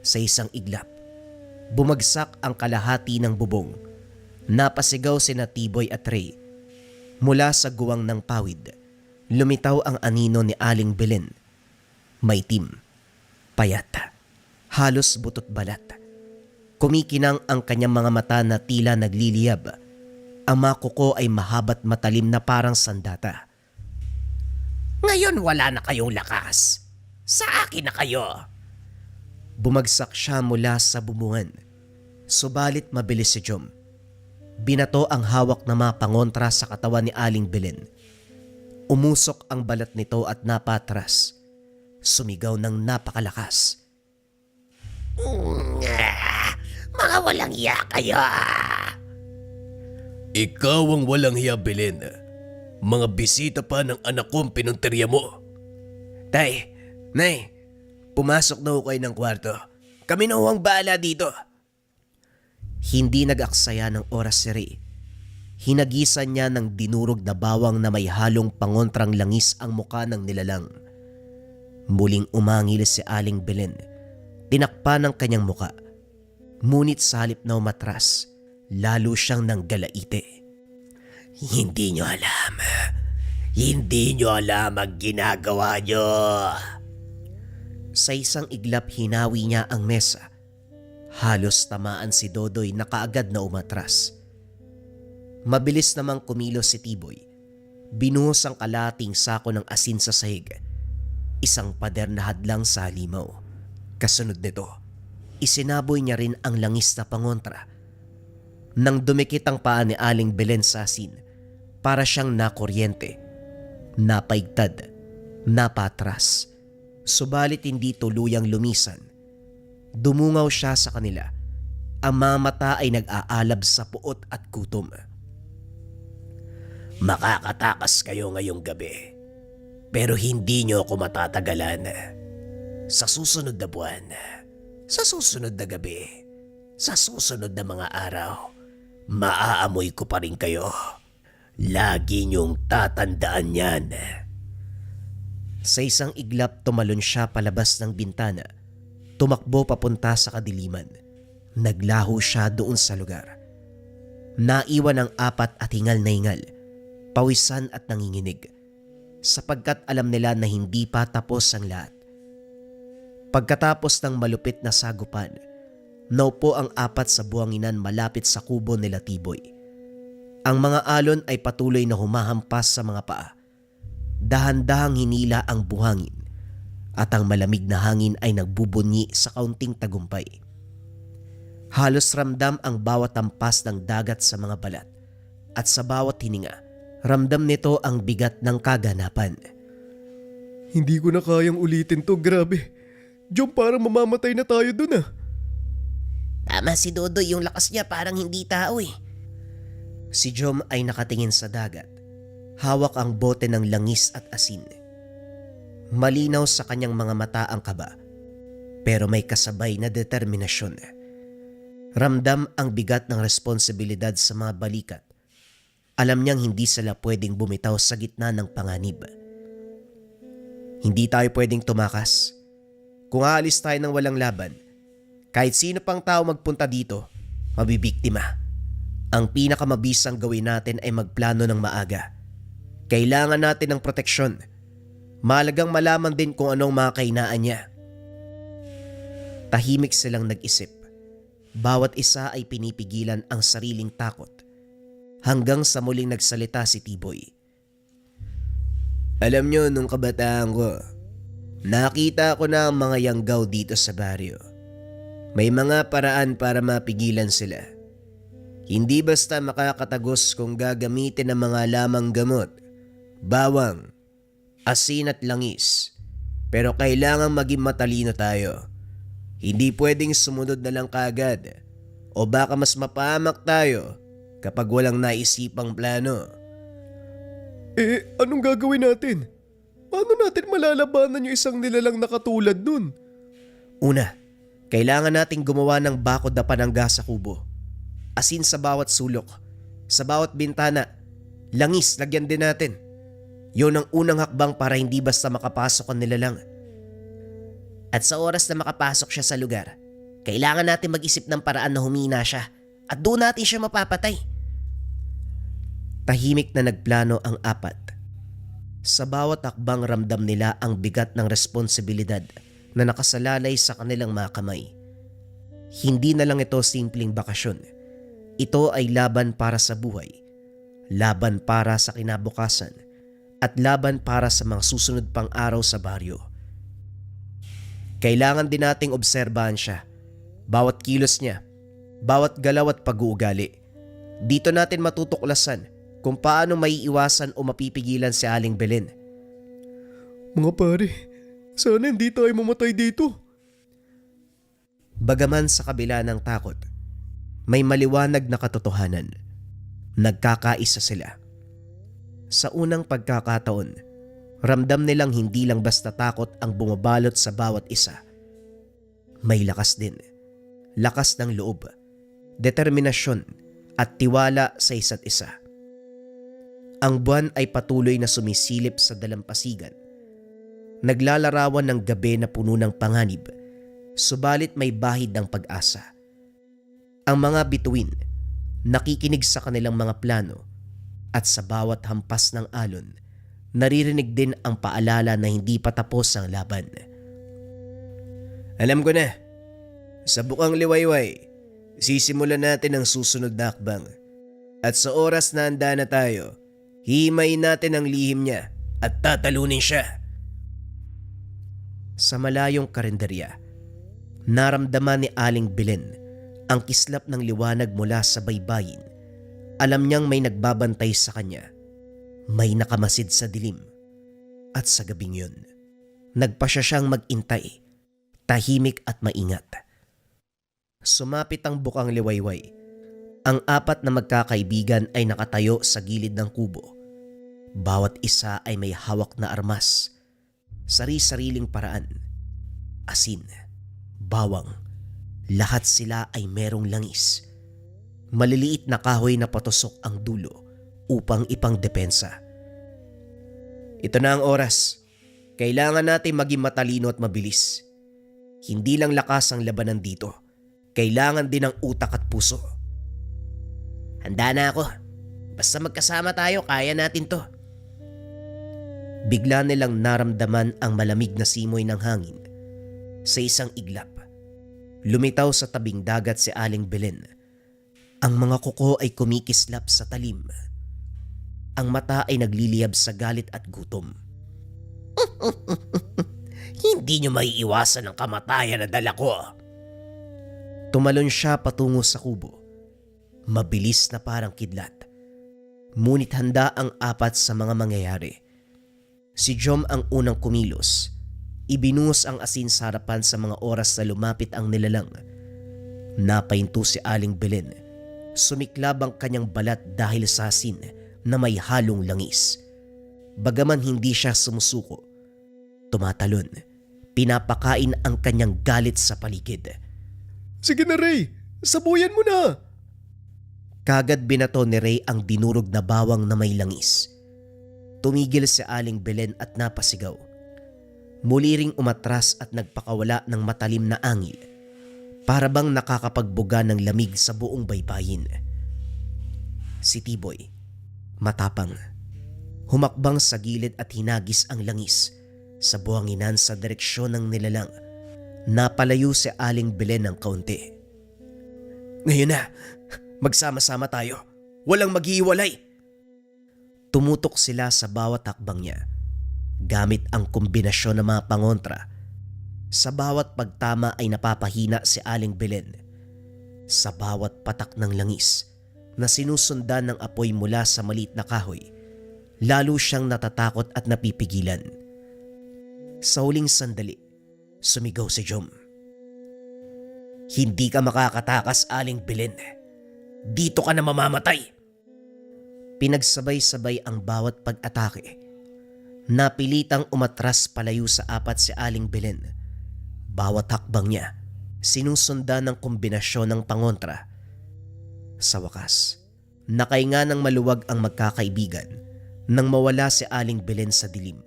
Sa isang iglap, bumagsak ang kalahati ng bubong. Napasigaw sina Tiboy at Ray. Mula sa guwang ng pawid, lumitaw ang anino ni Aling Belen. Maitim, payat, halos butot balat. Kumikinang ang kanyang mga mata na tila nagliliyab. Ang mga kuko ay mahabat matalim na parang sandata. Ngayon wala na kayong lakas. Sa akin na kayo. Bumagsak siya mula sa bubungan. Subalit mabilis si Jom. Binato ang hawak na mga pangontra sa katawan ni Aling Belen. Umusok ang balat nito at napatras. Sumigaw ng napakalakas. Mga walang iya kayo! Ikaw ang walang hiya, Belen. Mga bisita pa ng anak kong pinunteriya mo. Tay, Nay, pumasok na ho kayo ng kwarto. Kami na ho ang bahala dito. Hindi nag-aksaya ng oras si Ray. Hinagisan niya ng dinurog na bawang na may halong pangontrang langis ang muka ng nilalang. Muling umangil si Aling Belen. Tinakpan ng kanyang muka. Ngunit sa halip na umatras, lalo siyang nanggalaite. Hindi nyo alam. Hindi nyo alam ang ginagawa nyo. Sa isang iglap hinawi niya ang mesa. Halos tamaan si Dodoy na kaagad na umatras. Mabilis namang kumilos si Tiboy. Binuhos ang kalating sako ng asin sa sahig. Isang pader na hadlang sa halimaw. Kasunod nito, isinaboy niya rin ang langis na pangontra. Nang dumikit ang paa ni Aling Belen sa asin, para siyang nakuryente, napaigtad, napatras. Subalit hindi tuluyang lumisan. Dumungaw siya sa kanila. Ang mga mata ay nag-aalab sa puot at gutom. Makakatakas kayo ngayong gabi. Pero hindi nyo ako matatagalan. Sa susunod na buwan, sa susunod na gabi, sa susunod na mga araw, maaamoy ko pa rin kayo. Lagi niyong tatandaan yan. Sa isang iglap tumalon siya palabas ng bintana. Tumakbo papunta sa kadiliman. Naglaho siya doon sa lugar. Naiwan ang apat at hingal na hingal, pawisan at nanginginig. Sapagkat alam nila na hindi pa tapos ang lahat. Pagkatapos ng malupit na sagupan, naupo ang 4 sa buhanginan malapit sa kubo nila Tiboy. Ang mga alon ay patuloy na humahampas sa mga paa. Dahan-dahang hinila ang buhangin at ang malamig na hangin ay nagbubunyi sa kaunting tagumpay. Halos ramdam ang bawat hampas ng dagat sa mga balat at sa bawat hininga, ramdam nito ang bigat ng kaganapan. Hindi ko na kayang ulitin to, grabe. Jom, parang mamamatay na tayo dun ah. Tama si Dodoy, yung lakas niya parang hindi tao eh. Si Jom ay nakatingin sa dagat. Hawak ang bote ng langis at asin. Malinaw sa kanyang mga mata ang kaba, pero may kasabay na determinasyon. Ramdam ang bigat ng responsibilidad sa mga balikat. Alam niyang hindi sila pwedeng bumitaw sa gitna ng panganib. Hindi tayo pwedeng tumakas. Kung aalis tayo ng walang laban, kahit sino pang tao magpunta dito, mabibiktima. Ang pinakamabisang gawin natin ay magplano ng maaga. Kailangan natin ng proteksyon. Mahalagang malaman din kung anong mga kainaan niya. Tahimik silang nag-isip. Bawat isa ay pinipigilan ang sariling takot. Hanggang sa muling nagsalita si Tiboy. Alam nyo, nung kabataan ko, nakita ko na ang mga yanggaw dito sa baryo. May mga paraan para mapigilan sila. Hindi basta makakatagos kung gagamitin ang mga lamang gamot, bawang, asin at langis. Pero kailangan maging matalino tayo. Hindi pwedeng sumunod na lang kaagad o baka mas mapahamak tayo kapag walang naisipang plano. Anong gagawin natin? Paano natin malalabanan yung isang nilalang na katulad nun? Una, kailangan nating gumawa ng bakod na panangga sa kubo. Asin sa bawat sulok, sa bawat bintana, langis lagyan din natin. Yun ang unang hakbang para hindi basta makapasok ang nilalang. At sa oras na makapasok siya sa lugar, kailangan natin mag-isip ng paraan na humina siya at doon natin siya mapapatay. Tahimik na nagplano ang 4. Sa bawat hakbang ramdam nila ang bigat ng responsibilidad na nakasalalay sa kanilang mga kamay. Hindi na lang ito simpleng bakasyon. Ito ay laban para sa buhay, laban para sa kinabukasan, at laban para sa mga susunod pang araw sa baryo. Kailangan din nating obserbahan siya, bawat kilos niya, bawat galaw at pag-uugali. Dito natin matutuklasan kung paano maiiwasan o mapipigilan si Aling Belen. Mga pare, sana hindi tayo mamatay dito. Bagaman sa kabila ng takot, may maliwanag na katotohanan. Nagkakaisa sila. Sa unang pagkakataon, ramdam nilang hindi lang basta takot ang bumabalot sa bawat isa. May lakas din. Lakas ng loob, determinasyon at tiwala sa isa't isa. Ang buwan ay patuloy na sumisilip sa dalampasigan. Naglalarawan ng gabi na puno ng panganib, subalit may bahid ng pag-asa. Ang mga bituin, nakikinig sa kanilang mga plano at sa bawat hampas ng alon, naririnig din ang paalala na hindi pa tapos ang laban. Alam ko na, sa bukang liwayway, sisimulan natin ang susunod na hakbang. At sa oras na handa na tayo, himayin natin ang lihim niya at tatalunin siya. Sa malayong karinderya, naramdaman ni Aling Belen ang kislap ng liwanag mula sa baybayin. Alam niyang may nagbabantay sa kanya. May nakamasid sa dilim. At sa gabing yun, nagpasya siyang mag-intay, tahimik at maingat. Sumapit ang bukang liwayway. Ang 4 na magkakaibigan ay nakatayo sa gilid ng kubo. Bawat isa ay may hawak na armas. Sari-sariling paraan. Asin, bawang, lahat sila ay merong langis. Maliliit na kahoy na patusok ang dulo upang ipangdepensa. Ito na ang oras. Kailangan natin maging matalino at mabilis. Hindi lang lakas ang labanan dito. Kailangan din ng utak at puso. Handa na ako. Basta magkasama tayo, kaya natin to. Bigla nilang naramdaman ang malamig na simoy ng hangin. Sa isang iglap, lumitaw sa tabing dagat si Aling Belen. Ang mga kuko ay kumikislap sa talim. Ang mata ay nagliliyab sa galit at gutom. Hindi nyo maiiwasan ang kamatayan na dala ko. Tumalon siya patungo sa kubo. Mabilis na parang kidlat. Ngunit handa ang apat sa mga mangyayari. Si Jom ang unang kumilos. Ibinuhos ang asin sa harapan sa mga oras na lumapit ang nilalang. Napahinto si Aling Belen. Sumiklab ang kanyang balat dahil sa asin na may halong langis. Bagaman hindi siya sumusuko, tumatalon. Pinapakain ang kanyang galit sa paligid. Sige na, Ray. Sabuyan mo na. Kagad binato ni Ray ang dinurog na bawang na may langis. Tumigil si Aling Belen at napasigaw. Muli ring umatras at nagpakawala ng matalim na angil. Para bang nakakapagbuga ng lamig sa buong baybayin. Si Tiboy, matapang, humakbang sa gilid at hinagis ang langis sa buhanginan sa direksyon ng nilalang. Napalayo si Aling Belen ng kaunti. Ngayon na, magsama-sama tayo. Walang maghihiwalay. Tumutok sila sa bawat hakbang niya, gamit ang kombinasyon ng mga pangontra. Sa bawat pagtama ay napapahina si Aling Belen. Sa bawat patak ng langis na sinusundan ng apoy mula sa maliit na kahoy, lalo siyang natatakot at napipigilan. Sa huling sandali, sumigaw si Jom. Hindi ka makakatakas, Aling Belen. Dito ka na mamamatay. Pinagsabay-sabay ang bawat pag-atake. Napilitang umatras palayo sa apat si Aling Belen. Bawat hakbang niya, sinusundan ng kombinasyon ng pangontra. Sa wakas, nakahinga ng maluwag ang magkakaibigan nang mawala si Aling Belen sa dilim.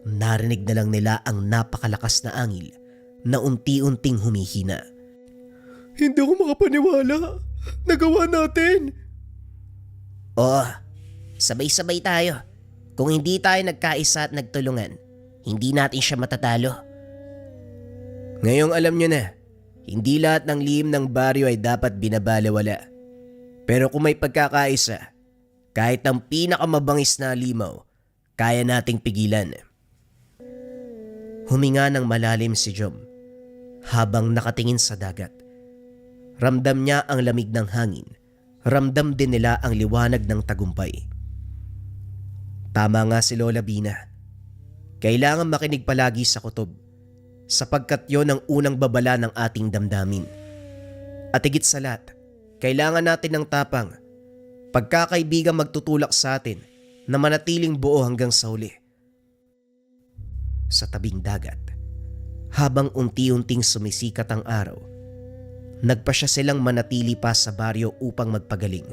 Narinig na lang nila ang napakalakas na angil na unti-unting humihina. Hindi ako makapaniwala. Nagawa natin. Oo, sabay-sabay tayo. Kung hindi tayo nagkaisa at nagtulungan, hindi natin siya matatalo. Ngayong alam nyo na, hindi lahat ng lihim ng baryo ay dapat binabalewala. Pero kung may pagkakaisa, kahit ang pinakamabangis na limaw, kaya nating pigilan. Huminga ng malalim si Jom habang nakatingin sa dagat. Ramdam niya ang lamig ng hangin. Ramdam din nila ang liwanag ng tagumpay. Tama nga si Lola Bina. Kailangan makinig palagi sa kutob, sapagkat yon ang unang babala ng ating damdamin. At higit sa lahat, kailangan natin ng tapang, pagkakaibigang magtutulak sa atin na manatiling buo hanggang sa huli. Sa tabing dagat, habang unti-unting sumisikat ang araw, nagpasya silang manatili pa sa baryo upang magpagaling,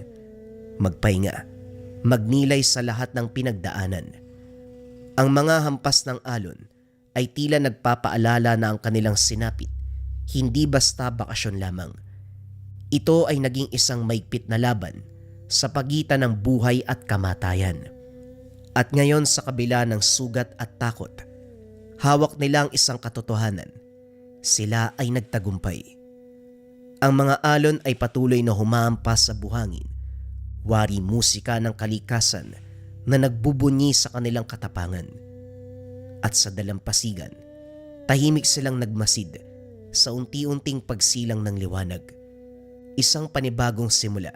magpahinga, magnilay sa lahat ng pinagdaanan. Ang mga hampas ng alon ay tila nagpapaalala na ang kanilang sinapit hindi basta bakasyon lamang. Ito ay naging isang maigpit na laban sa pagitan ng buhay at kamatayan. At ngayon, sa kabila ng sugat at takot, hawak nila ang isang katotohanan. Sila ay nagtagumpay. Ang mga alon ay patuloy na humahampas sa buhangin, wari musika ng kalikasan na nagbubunyi sa kanilang katapangan. At sa dalampasigan, tahimik silang nagmasid sa unti-unting pagsilang ng liwanag. Isang panibagong simula,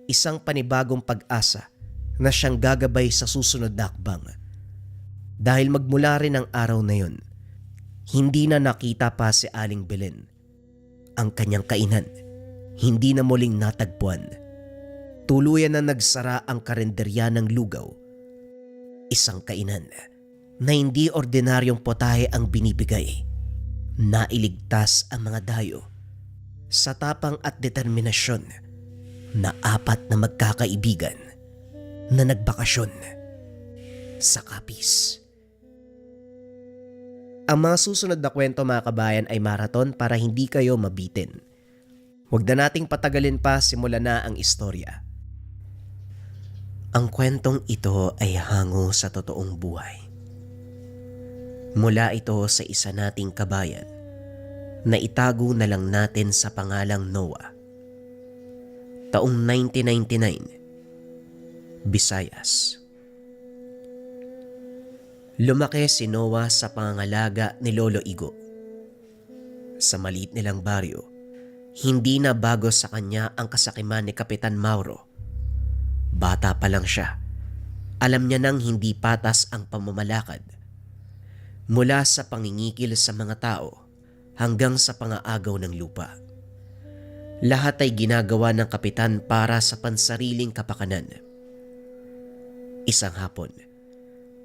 isang panibagong pag-asa na siyang gagabay sa susunod na hakbang. Dahil magmula rin ang araw na yon, hindi na nakita pa si Aling Belen. Ang kanyang kainan, hindi na muling natagpuan. Tuluyan na nagsara ang karenderya ng lugaw. Isang kainan na hindi ordinaryong potahe ang binibigay. Nailigtas ang mga dayo sa tapang at determinasyon na apat na magkakaibigan na nagbakasyon sa Capiz. Ang mga susunod na kwento, mga kabayan, ay marathon para hindi kayo mabitin. Huwag na nating patagalin pa, simulan na ang istorya. Ang kwentong ito ay hango sa totoong buhay. Mula ito sa isa nating kabayan na itago na lang natin sa pangalang Noah. Taong 1999, Visayas. Lumaki si Noah sa pangangalaga ni Lolo Igo. Sa maliit nilang baryo, hindi na bago sa kanya ang kasakiman ni Kapitan Mauro. Bata pa lang siya, alam niya nang hindi patas ang pamamalakad. Mula sa pangingikil sa mga tao hanggang sa pangaagaw ng lupa. Lahat ay ginagawa ng kapitan para sa pansariling kapakanan. Isang hapon,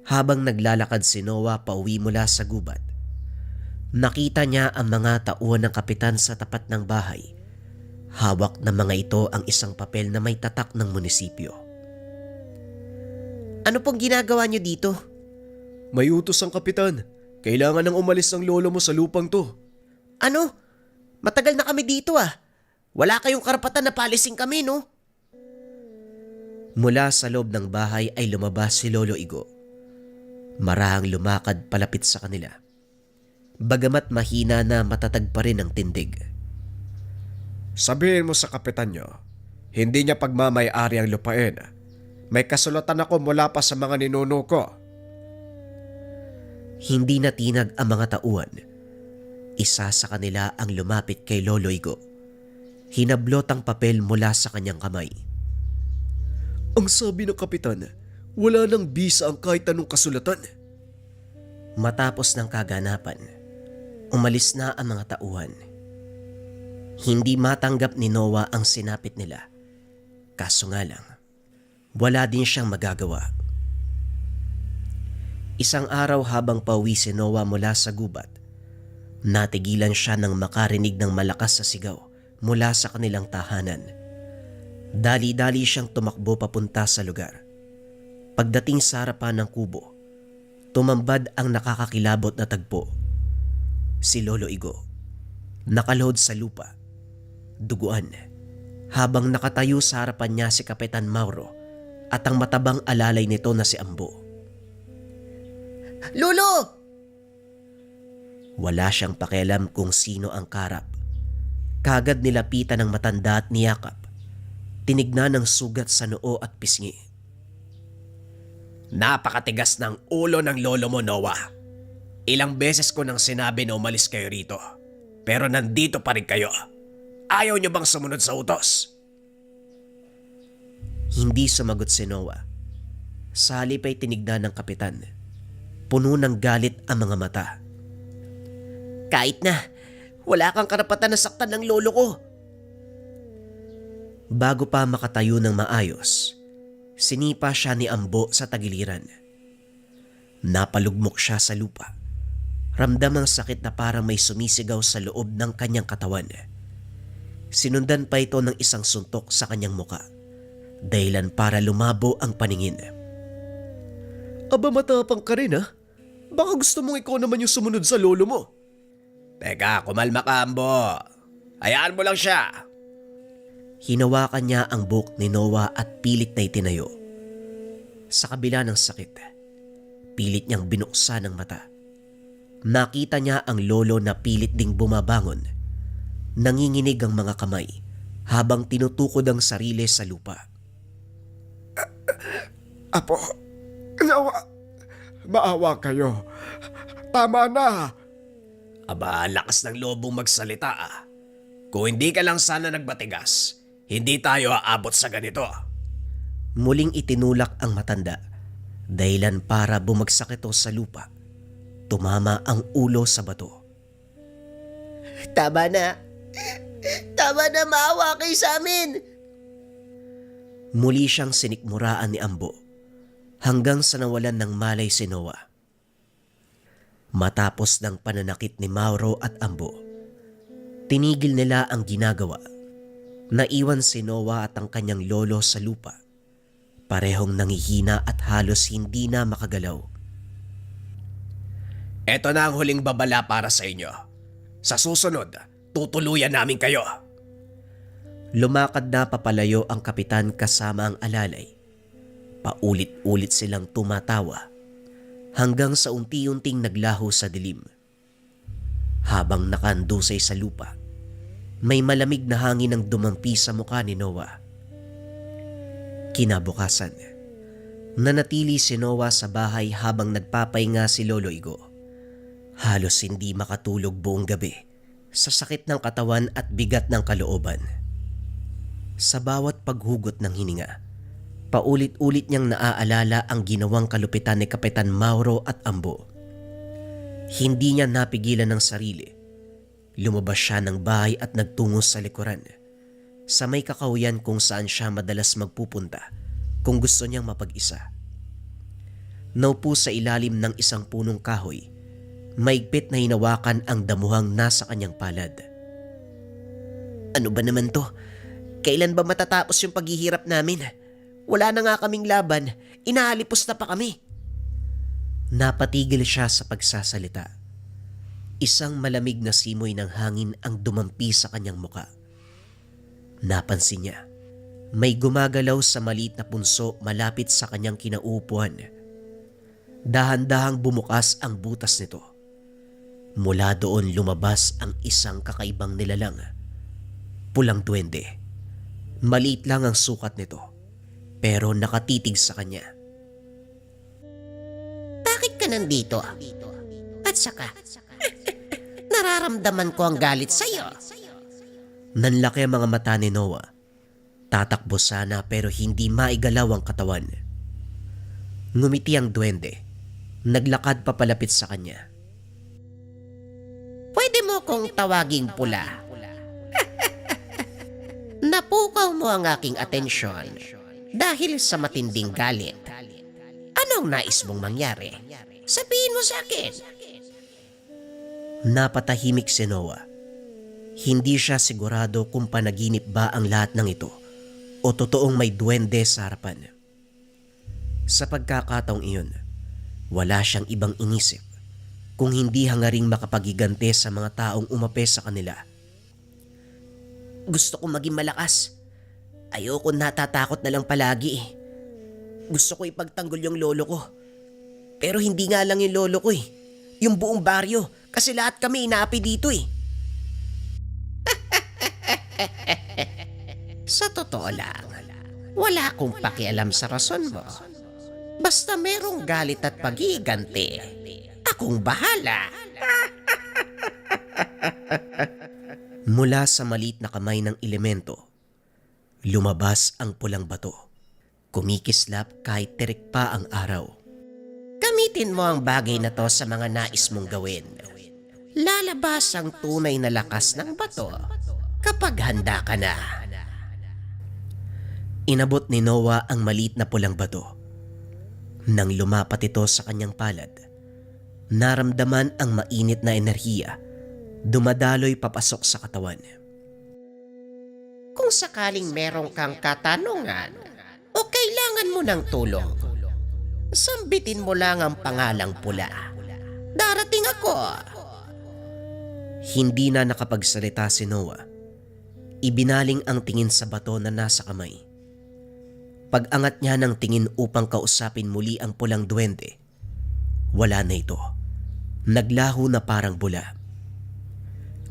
habang naglalakad si Noah pauwi mula sa gubat, nakita niya ang mga tauhan ng kapitan sa tapat ng bahay. Hawak ng mga ito ang isang papel na may tatak ng munisipyo. Ano pong ginagawa niyo dito? May utos ang kapitan. Kailangan nang umalis ang lolo mo sa lupang to. Ano? Matagal na kami dito ah. Wala kayong karapatan na palisin kami, no? Mula sa loob ng bahay ay lumabas si Lolo Igo. Marahang lumakad palapit sa kanila. Bagamat mahina na matatag pa rin ang tindig. Sabihin mo sa kapitan nyo, hindi niya pagmamay-ari ang lupain. May kasulatan ako mula pa sa mga ninuno ko. Hindi natinag ang mga tauhan. Isa sa kanila ang lumapit kay Lolo Igo. Hinablot ang papel mula sa kanyang kamay. Ang sabi ng kapitan, wala nang bisa ang kahit anong kasulatan. Matapos ng kaganapan, umalis na ang mga tauhan. Hindi matanggap ni Noah ang sinapit nila. Kaso nga lang, wala din siyang magagawa. Isang araw habang pauwi si Noah mula sa gubat, natigilan siya nang makarinig ng malakas na sigaw mula sa kanilang tahanan. Dali-dali siyang tumakbo papunta sa lugar. Pagdating sa harapan ng kubo, tumambad ang nakakakilabot na tagpo. Si Lolo Igo, nakalohod sa lupa, duguan, habang nakatayo sa harapan niya si Kapitan Mauro at ang matabang alalay nito na si Ambo. Lolo! Wala siyang pakialam kung sino ang karap. Kagad nilapitan ng matanda at niyakap. Tinignan ng sugat sa noo at pisngi. Napakatigas ng ulo ng lolo mo, Noah. Ilang beses ko nang sinabi na umalis kayo rito. Pero nandito pa rin kayo. Ayaw niyo bang sumunod sa utos? Hindi sumagot si Noah. Sa halip ay tinignan ng kapitan. Puno ng galit ang mga mata. Kahit na, wala kang karapatan na saktan ng lolo ko. Bago pa makatayo ng maayos, sinipa siya ni Ambo sa tagiliran. Napalugmok siya sa lupa. Ramdam ang sakit na parang may sumisigaw sa loob ng kanyang katawan. Sinundan pa ito ng isang suntok sa kanyang muka, dahilan para lumabo ang paningin. Aba, matapang ka rin ha? Baka gusto mong ikaw naman yung sumunod sa lolo mo. Teka, kumalma ka, Ambo. Hayaan mo lang siya. Hinawakan niya ang buhok ni Noah at pilit na itinayo. Sa kabila ng sakit, pilit niyang binuksan ang mata. Nakita niya ang lolo na pilit ding bumabangon. Nanginginig ang mga kamay habang tinutukod ang sarili sa lupa. Apo, maawa kayo. Tama na. Aba, lakas ng lobong magsalita ah. Kung hindi ka lang sana nagbatigas, hindi tayo aabot sa ganito. Muling itinulak ang matanda, dahilan para bumagsak ito sa lupa. Tumama ang ulo sa bato. Tama na. Tama na, maawa kayo sa amin. Muli siyang sinikmuraan ni Ambo hanggang sa nawalan ng malay si Noah. Matapos ng pananakit ni Mauro at Ambo, tinigil nila ang ginagawa. Naiwan si Noah at ang kanyang lolo sa lupa. Parehong nangihina at halos hindi na makagalaw. Ito na ang huling babala para sa inyo. Sa susunod, tutuluyan namin kayo. Lumakad na papalayo ang kapitan kasama ang alalay. Paulit-ulit silang tumatawa hanggang sa unti-unting naglaho sa dilim. Habang nakandusay sa lupa, may malamig na hangin ang dumampi sa mukha ni Noah. Kinabukasan, nanatili si Noah sa bahay habang nagpapahinga si Lolo Igo. Halos hindi makatulog buong gabi sa sakit ng katawan at bigat ng kalooban. Sa bawat paghugot ng hininga, paulit-ulit niyang naaalala ang ginawang kalupitan ni Kapitan Mauro at Ambo. Hindi niya napigilan ng sarili. Lumabas siya ng bahay at nagtungo sa likuran, sa may kakahuyan kung saan siya madalas magpupunta kung gusto niyang mapag-isa. Naupo sa ilalim ng isang punong kahoy, maigpit na hinawakan ang damuhang nasa kanyang palad. Ano ba naman to? Kailan ba matatapos yung paghihirap namin? Wala na nga kaming laban, inahalipos na pa kami. Napatigil siya sa pagsasalita. Isang malamig na simoy ng hangin ang dumampi sa kanyang muka. Napansin niya, may gumagalaw sa maliit na punso malapit sa kanyang kinauupuan. Dahan-dahang bumukas ang butas nito. Mula doon lumabas ang isang kakaibang nilalang. Pulang duwende. Maliit lang ang sukat nito, pero nakatitig sa kanya. Bakit ka nandito? At saka, nararamdaman ko ang galit sa iyo. Nanlaki ang mga mata ni Noah. Tatakbo sana pero hindi maigalaw ang katawan. Ngumiti ang duwende. Naglakad papalapit sa kanya. Pwede mo kong tawaging pula. Napukaw mo ang aking atensyon dahil sa matinding galit. Anong nais mong mangyari? Sabihin mo sa akin. Napatahimik si Noah. Hindi siya sigurado kung panaginip ba ang lahat ng ito o totoong may duwende sa harapan. Sa pagkakataong iyon, wala siyang ibang inisip kung hindi hangaring makapagigante sa mga taong umape sa kanila. Gusto ko maging malakas. Ayoko natatakot na lang palagi eh. Gusto ko ipagtanggol yung lolo ko. Pero hindi nga lang yung lolo ko eh. Yung buong baryo. Kasi lahat kami inaapi dito eh. Sa totoo lang, wala akong pakialam sa rason mo. Basta merong galit at pag-iigante, akong bahala. Mula sa maliit na kamay ng elemento, lumabas ang pulang bato. Kumikislap kahit tirik pa ang araw. Gamitin mo ang bagay na to sa mga nais mong gawin. Lalabas ang tunay na lakas ng bato kapag handa ka na. Inabot ni Noah ang maliit na pulang bato. Nang lumapat ito sa kanyang palad, naramdaman ang mainit na enerhiya dumadaloy papasok sa katawan. Kung sakaling merong kang katanungan o kailangan mo ng tulong, sambitin mo lang ang pangalang pula. Darating ako. Hindi na nakapagsalita si Noah. Ibinaling ang tingin sa bato na nasa kamay. Pag-angat niya ng tingin upang kausapin muli ang pulang duwende, wala na ito. Naglaho na parang bula.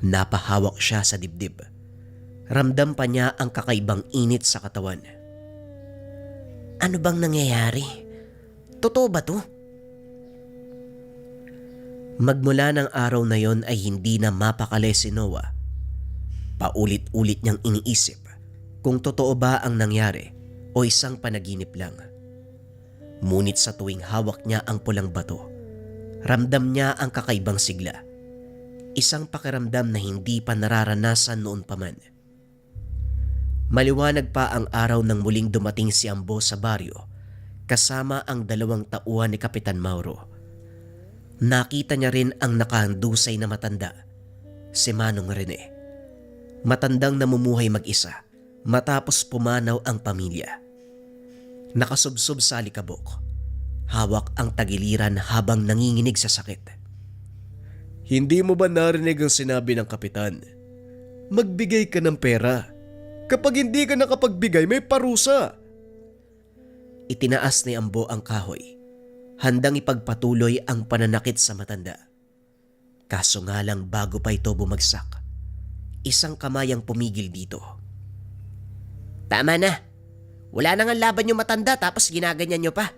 Napahawak siya sa dibdib. Ramdam pa niya ang kakaibang init sa katawan. Ano bang nangyayari? Totoo ba to? Magmula ng araw na yon ay hindi na mapakali si Noah. Paulit-ulit niyang iniisip kung totoo ba ang nangyari o isang panaginip lang. Ngunit sa tuwing hawak niya ang pulang bato, ramdam niya ang kakaibang sigla. Isang pakiramdam na hindi pa nararanasan noon pa man. Maliwanag pa ang araw nang muling dumating si Ambo sa baryo kasama ang 2 tauhan ni Kapitan Mauro. Nakita niya rin ang nakahandusay na matanda, si Manong Rene. Matandang namumuhay mag-isa matapos pumanaw ang pamilya. Nakasubsob sa alikabok, hawak ang tagiliran habang nanginginig sa sakit. Hindi mo ba narinig ang sinabi ng kapitan? Magbigay ka ng pera. Kapag hindi ka nakapagbigay, may parusa. Itinaas ni Ambo ang kahoy, handang ipagpatuloy ang pananakit sa matanda. Kaso nga lang bago pa ito bumagsak, isang kamay ang pumigil dito. Tama na. Wala na nga laban yung matanda tapos ginaganyan nyo pa.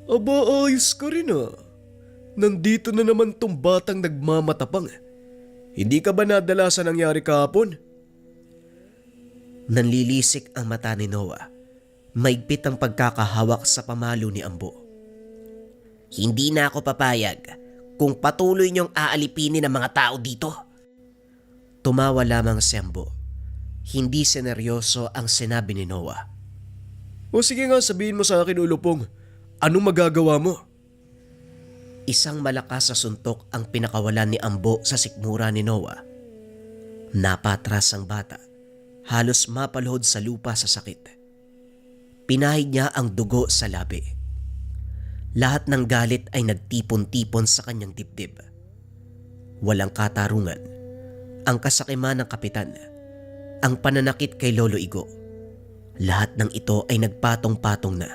Aba, ayos ka rin ah. Nandito na naman tong batang nagmamatapang. Hindi ka ba nadala sa nangyari kahapon? Nanlilisik ang mata ni Noah. Maigpit ang pagkakahawak sa pamalo ni Ambo. Hindi na ako papayag kung patuloy niyong aalipinin ang mga tao dito. Tumawa lamang si Ambo. Hindi seneryoso ang sinabi ni Noah. O sige nga, sabihin mo sa akin, Ulupong. Anong magagawa mo? Isang malakas sa suntok ang pinakawalan ni Ambo sa sikmura ni Noah. Napatras ang bata. Halos mapalhod sa lupa sa sakit. Pinahid niya ang dugo sa labi. Lahat ng galit ay nagtipon-tipon sa kanyang dibdib. Walang katarungan. Ang kasakiman ng kapitan. Ang pananakit kay Lolo Igo. Lahat ng ito ay nagpatong-patong na.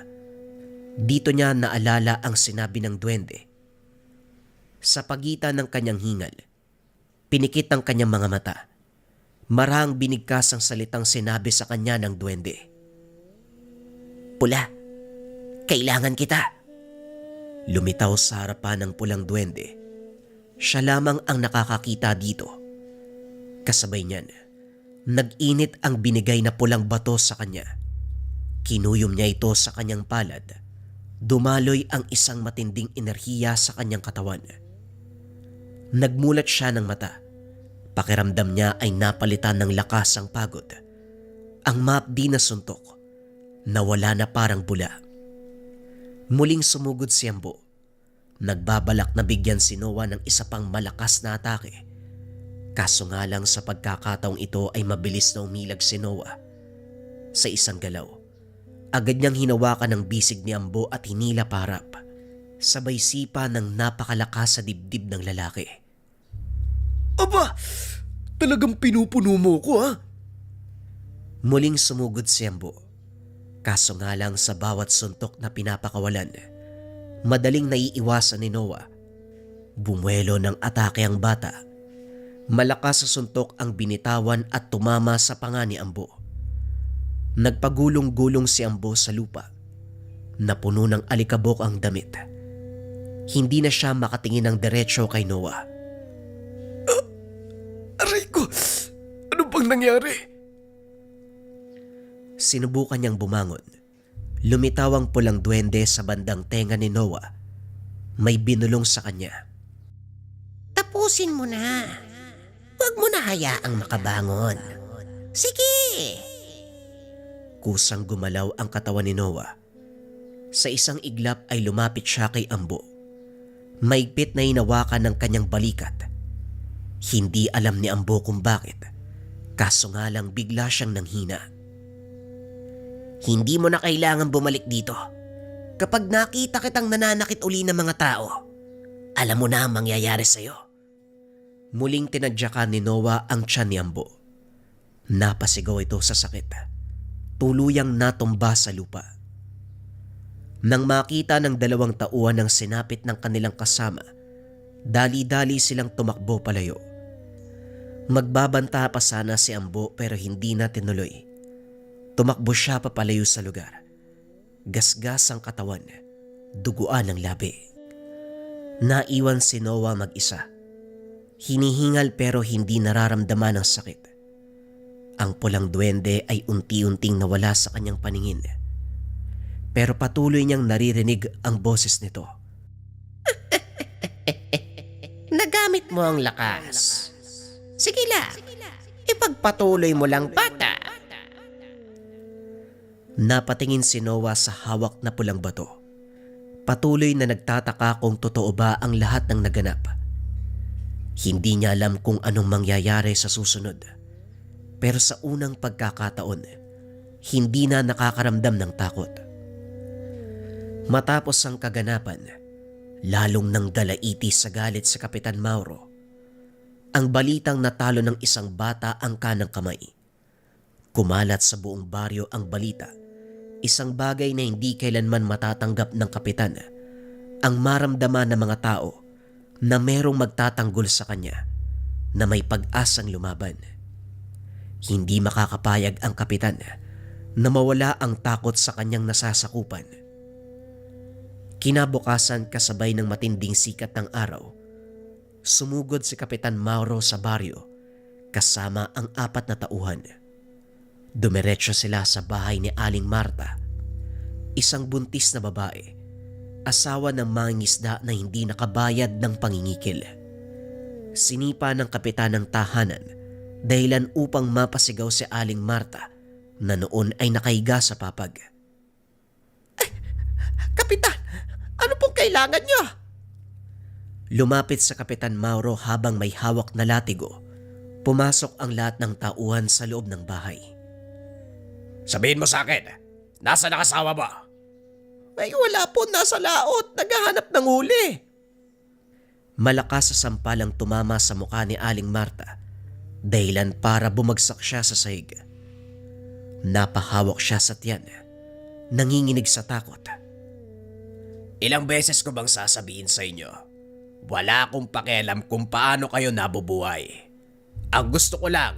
Dito niya naalala ang sinabi ng duwende. Sa pagitan ng kanyang hingal, pinikit ang kanyang mga mata. Marahang binigkas ang salitang sinabi sa kanya ng duwende. Pula, kailangan kita. Lumitaw sa harapan ng pulang duwende. Siya lamang ang nakakakita dito. Kasabay niyan, nag-init ang binigay na pulang bato sa kanya. Kinuyom niya ito sa kanyang palad. Dumaloy ang isang matinding enerhiya sa kanyang katawan. Nagmulat siya ng mata. Pakiramdam niya ay napalitan ng lakas ang pagod. Ang maapdi na suntok, nawala na parang bula. Muling sumugod si Ambo. Nagbabalak na bigyan si Noah ng isa pang malakas na atake. Kaso nga lang sa pagkakataong ito ay mabilis na umilag si Noah. Sa isang galaw, agad niyang hinawakan ang bisig ni Ambo at hinila paharap. Sabay sipa ng napakalakas sa dibdib ng lalaki. Aba, talagang pinupuno mo ko ha? Muling sumugod si Ambo. Kaso nga lang sa bawat suntok na pinapakawalan, madaling naiiwasan ni Noah. Bumuelo ng atake ang bata. Malakas sa suntok ang binitawan at tumama sa panga ni Ambo. Nagpagulong-gulong si Ambo sa lupa. Napuno ng alikabok ang damit. Hindi na siya makatingin ng diretsyo kay Noah. Aray ko, ano bang nangyari? Sinubukan niyang bumangon. Lumitaw ang pulang duwende sa bandang tenga ni Noah. May binulong sa kanya. Tapusin mo na. Huwag mo na hayaang makabangon. Sige! Kusang gumalaw ang katawan ni Noah. Sa isang iglap ay lumapit siya kay Ambo. Maigpit na hinawakan ng kanyang balikat. Hindi alam ni Ambo kung bakit. Kaso nga lang bigla siyang nanghina. Hindi mo na kailangan bumalik dito. Kapag nakita kitang nananakit uli ng mga tao, alam mo na ang mangyayari sa'yo. Muling tinadyakan ni Noah ang tiyan ni Ambo. Napasigaw ito sa sakit. Tuluyang natumba sa lupa. Nang makita ng 2 tauhan ng sinapit ng kanilang kasama, dali-dali silang tumakbo palayo. Magbabanta pa sana si Ambo pero hindi na tinuloy. Tumakbo siya papalayo sa lugar. Gasgas ang katawan, duguan ang labi. Naiwan si Noah mag-isa. Hinihingal pero hindi nararamdaman ang sakit. Ang pulang duwende ay unti-unting nawala sa kanyang paningin. Pero patuloy niyang naririnig ang boses nito. Nagamit mo ang lakas. Sige lang, ipagpatuloy mo lang bata. Napatingin si Noah sa hawak na pulang bato. Patuloy na nagtataka kung totoo ba ang lahat ng naganap. Hindi niya alam kung anong mangyayari sa susunod. Pero sa unang pagkakataon, hindi na nakakaramdam ng takot. Matapos ang kaganapan, lalong nang galaiti sa galit sa Kapitan Mauro. Ang balitang natalo ng isang bata ang kanang kamay. Kumalat sa buong baryo ang balita. Isang bagay na hindi kailanman matatanggap ng kapitan. Ang maramdaman ng mga tao na merong magtatanggol sa kanya na may pag-asang lumaban. Hindi makakapayag ang kapitan na mawala ang takot sa kanyang nasasakupan. Kinabukasan, kasabay ng matinding sikat ng araw, sumugod si Kapitan Mauro sa baryo kasama ang 4 na tauhan. Dumiretso sila sa bahay ni Aling Marta, isang buntis na babae, asawa ng mangingisda na hindi nakabayad ng pangingikil. Sinipa ng kapitan ng tahanan dahilan upang mapasigaw si Aling Marta na noon ay nakahiga sa papag. Kapitan, ano pong kailangan niyo? Lumapit sa Kapitan Mauro habang may hawak na latigo. Pumasok ang lahat ng tauhan sa loob ng bahay. Sabihin mo sa akin, nasa nakasawa mo? Ay wala po, nasa laot, naghahanap ng huli. Malakas sa sampalang tumama sa mukha ni Aling Marta, dahilan para bumagsak siya sa sahig. Napahawak siya sa tiyan, nanginginig sa takot. Ilang beses ko bang sasabihin sa inyo, wala akong pakialam kung paano kayo nabubuhay. Ang gusto ko lang,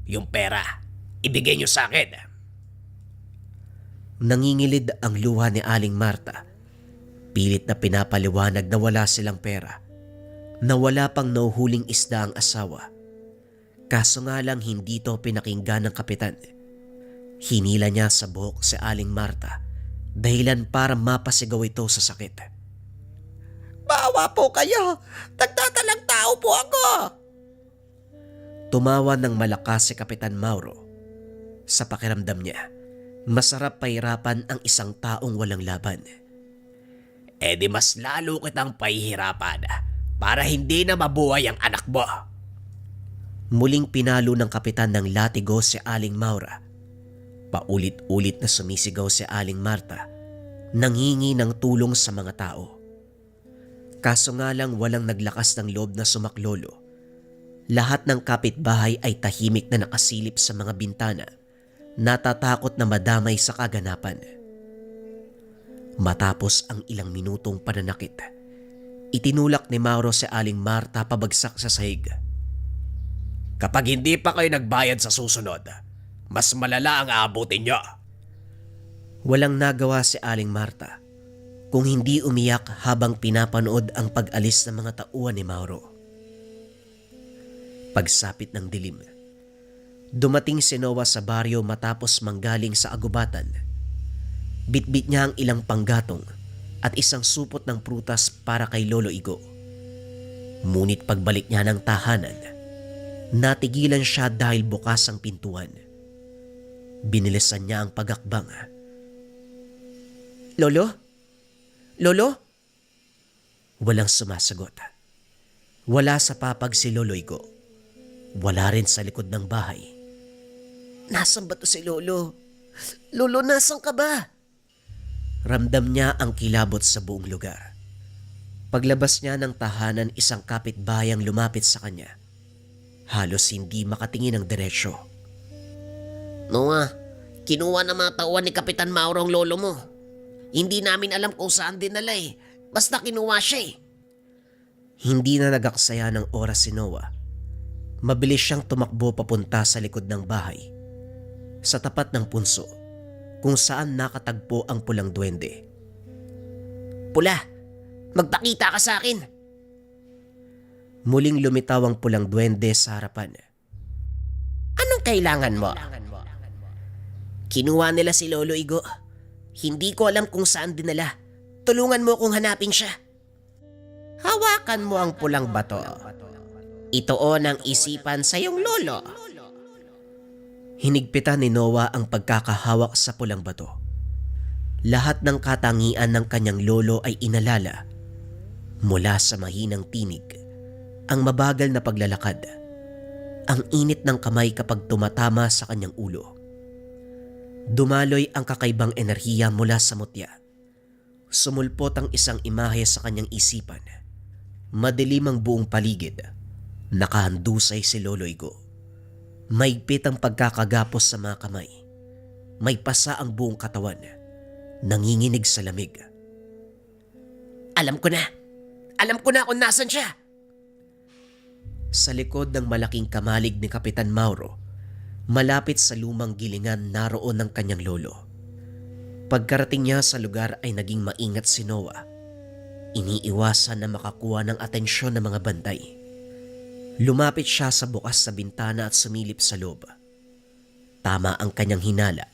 yung pera, ibigay niyo sa akin. Nangingilid ang luha ni Aling Marta. Pilit na pinapaliwanag na wala silang pera, na wala pang nahuhuling isda ang asawa. Kaso nga lang hindi to pinakinggan ng kapitan. Hinila niya sa buhok si Aling Marta, dahilan para mapasigaw ito sa sakit. Bawa po kayo, nagtatalang tao po ako. Tumawa ng malakas si Kapitan Mauro. Sa pakiramdam niya, masarap pahirapan ang isang taong walang laban. Eh di mas lalo kitang pahihirapan para hindi na mabuhay ang anak mo. Muling pinalo ng kapitan ng latigo si Aling Maura. Paulit-ulit na sumisigaw si Aling Marta, nanghingi ng tulong sa mga tao. Kaso nga lang walang naglakas ng loob na sumaklolo. Lahat ng kapitbahay ay tahimik na nakasilip sa mga bintana, natatakot na madamay sa kaganapan. Matapos ang ilang minutong pananakit, itinulak ni Mauro si Aling Marta pabagsak sa sahig. Kapag hindi pa kayo nagbayad sa susunod, mas malala ang aabutin nyo. Walang nagawa si Aling Marta kung hindi umiyak habang pinapanood ang pag-alis ng mga tauhan ni Mauro. Pagsapit ng dilim, dumating si Noah sa baryo matapos manggaling sa agubatan. Bitbit niya ang ilang panggatong at isang supot ng prutas para kay Lolo Igo. Ngunit pagbalik niya ng tahanan, natigilan siya dahil bukas ang pintuan. Binilisan niya ang pagakbang. Lolo? Lolo? Walang sumasagot. Wala sa papag si Lolo Igo. Wala rin sa likod ng bahay. Nasaan ba to si Lolo? Lolo, nasaan ka ba? Ramdam niya ang kilabot sa buong lugar. Paglabas niya ng tahanan, isang kapitbayang lumapit sa kanya. Halos hindi makatingin ng diretsyo. Noah, kinuha ng mga tauhan ni Kapitan Mauro ang lolo mo. Hindi namin alam kung saan dinala eh. Basta kinuha siya eh. Hindi na nagaksaya ng oras si Noah. Mabilis siyang tumakbo papunta sa likod ng bahay, sa tapat ng punso, kung saan nakatagpo ang pulang duwende. Pula, magpakita ka sa akin. Muling lumitaw ang pulang duwende sa harapan. Anong kailangan mo? Kinuha nila si Lolo Igo. Hindi ko alam kung saan dinala. Tulungan mo kung hanapin siya. Hawakan mo ang pulang bato. Itoon ang isipan sa iyong lolo. Hinigpitan ni Noah ang pagkakahawak sa pulang bato. Lahat ng katangian ng kanyang lolo ay inalala. Mula sa mahinang tinig, ang mabagal na paglalakad, ang init ng kamay kapag tumatama sa kanyang ulo. Dumaloy ang kakaibang enerhiya mula sa mutya. Sumulpot ang isang imahe sa kanyang isipan. Madilim ang buong paligid. Nakahandusay si Lolo Igo. Maigpit ang pagkakagapos sa mga kamay. May pasa ang buong katawan. Nanginginig sa lamig. Alam ko na. Alam ko na kung nasan siya. Sa likod ng malaking kamalig ni Kapitan Mauro, malapit sa lumang gilingan naroon ng kanyang lolo. Pagkarating niya sa lugar ay naging maingat si Noah. Iniiwasan na makakuha ng atensyon ng mga bantay. Lumapit siya sa bukas na bintana at sumilip sa loob. Tama ang kanyang hinala.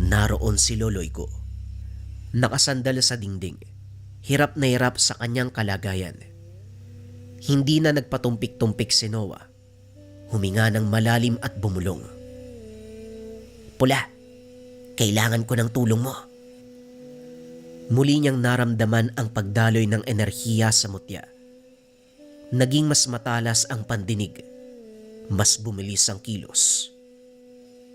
Naroon si Loloy ko. Nakasandal sa dingding. Hirap na hirap sa kanyang kalagayan. Hindi na nagpatumpik-tumpik si Noah. Huminga ng malalim at bumulong. Pula, kailangan ko ng tulong mo. Muli niyang naramdaman ang pagdaloy ng enerhiya sa mutya. Naging mas matalas ang pandinig. Mas bumilis ang kilos.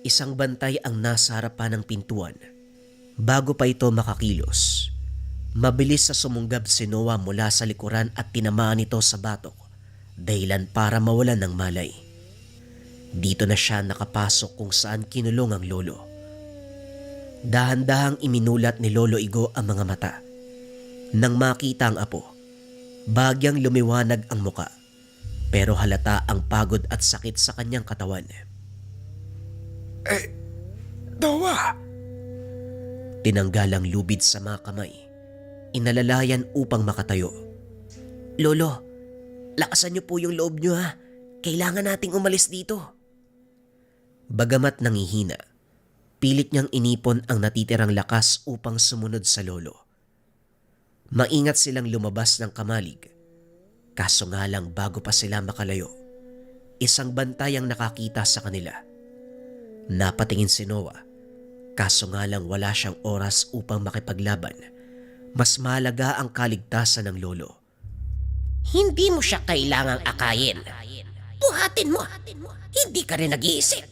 Isang bantay ang nasa harapan ng pintuan. Bago pa ito makakilos, mabilis sa sumunggab si Noah mula sa likuran at tinamaan ito sa batok, dahilan para mawalan ng malay. Dito na siya nakapasok kung saan kinulong ang lolo. Dahan-dahang iminulat ni Lolo Igo ang mga mata. Nang makita ang apo, bagyang lumiwanag ang muka, pero halata ang pagod at sakit sa kanyang katawan. Noah! Tinanggal ang lubid sa mga kamay. Inalalayan upang makatayo. Lolo, lakasan niyo po yung loob niyo ha. Kailangan nating umalis dito. Bagamat nangihina, pilit niyang inipon ang natitirang lakas upang sumunod sa lolo. Maingat silang lumabas ng kamalig. Kaso nga lang bago pa sila makalayo, isang bantay ang nakakita sa kanila. Napatingin si Noah. Kaso nga lang wala siyang oras upang makipaglaban. Mas mahalaga ang kaligtasan ng lolo. Hindi mo siya kailangang akayin. Buhatin mo. Hindi ka rin nag-iisip.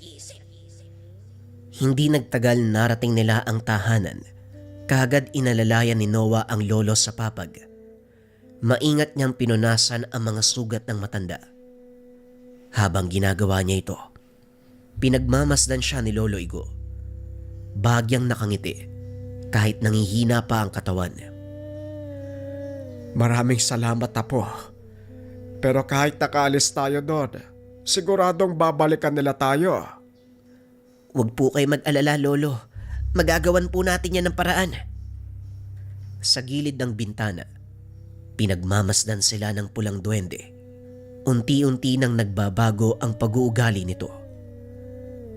Hindi nagtagal narating nila ang tahanan. Kaagad inalalayan ni Noah ang lolo sa papag. Maingat niyang pinunasan ang mga sugat ng matanda. Habang ginagawa niya ito, pinagmamasdan siya ni Lolo Igo. Bagyang nakangiti kahit nangihina pa ang katawan. Maraming salamat, Apo. Pero kahit nakaalis tayo doon, siguradong babalikan nila tayo. Huwag po kayo mag-alala, Lolo. Magagawan po natin yan ng paraan. Sa gilid ng bintana, pinagmamasdan sila ng pulang duwende. Unti-unti nang nagbabago ang pag-uugali nito.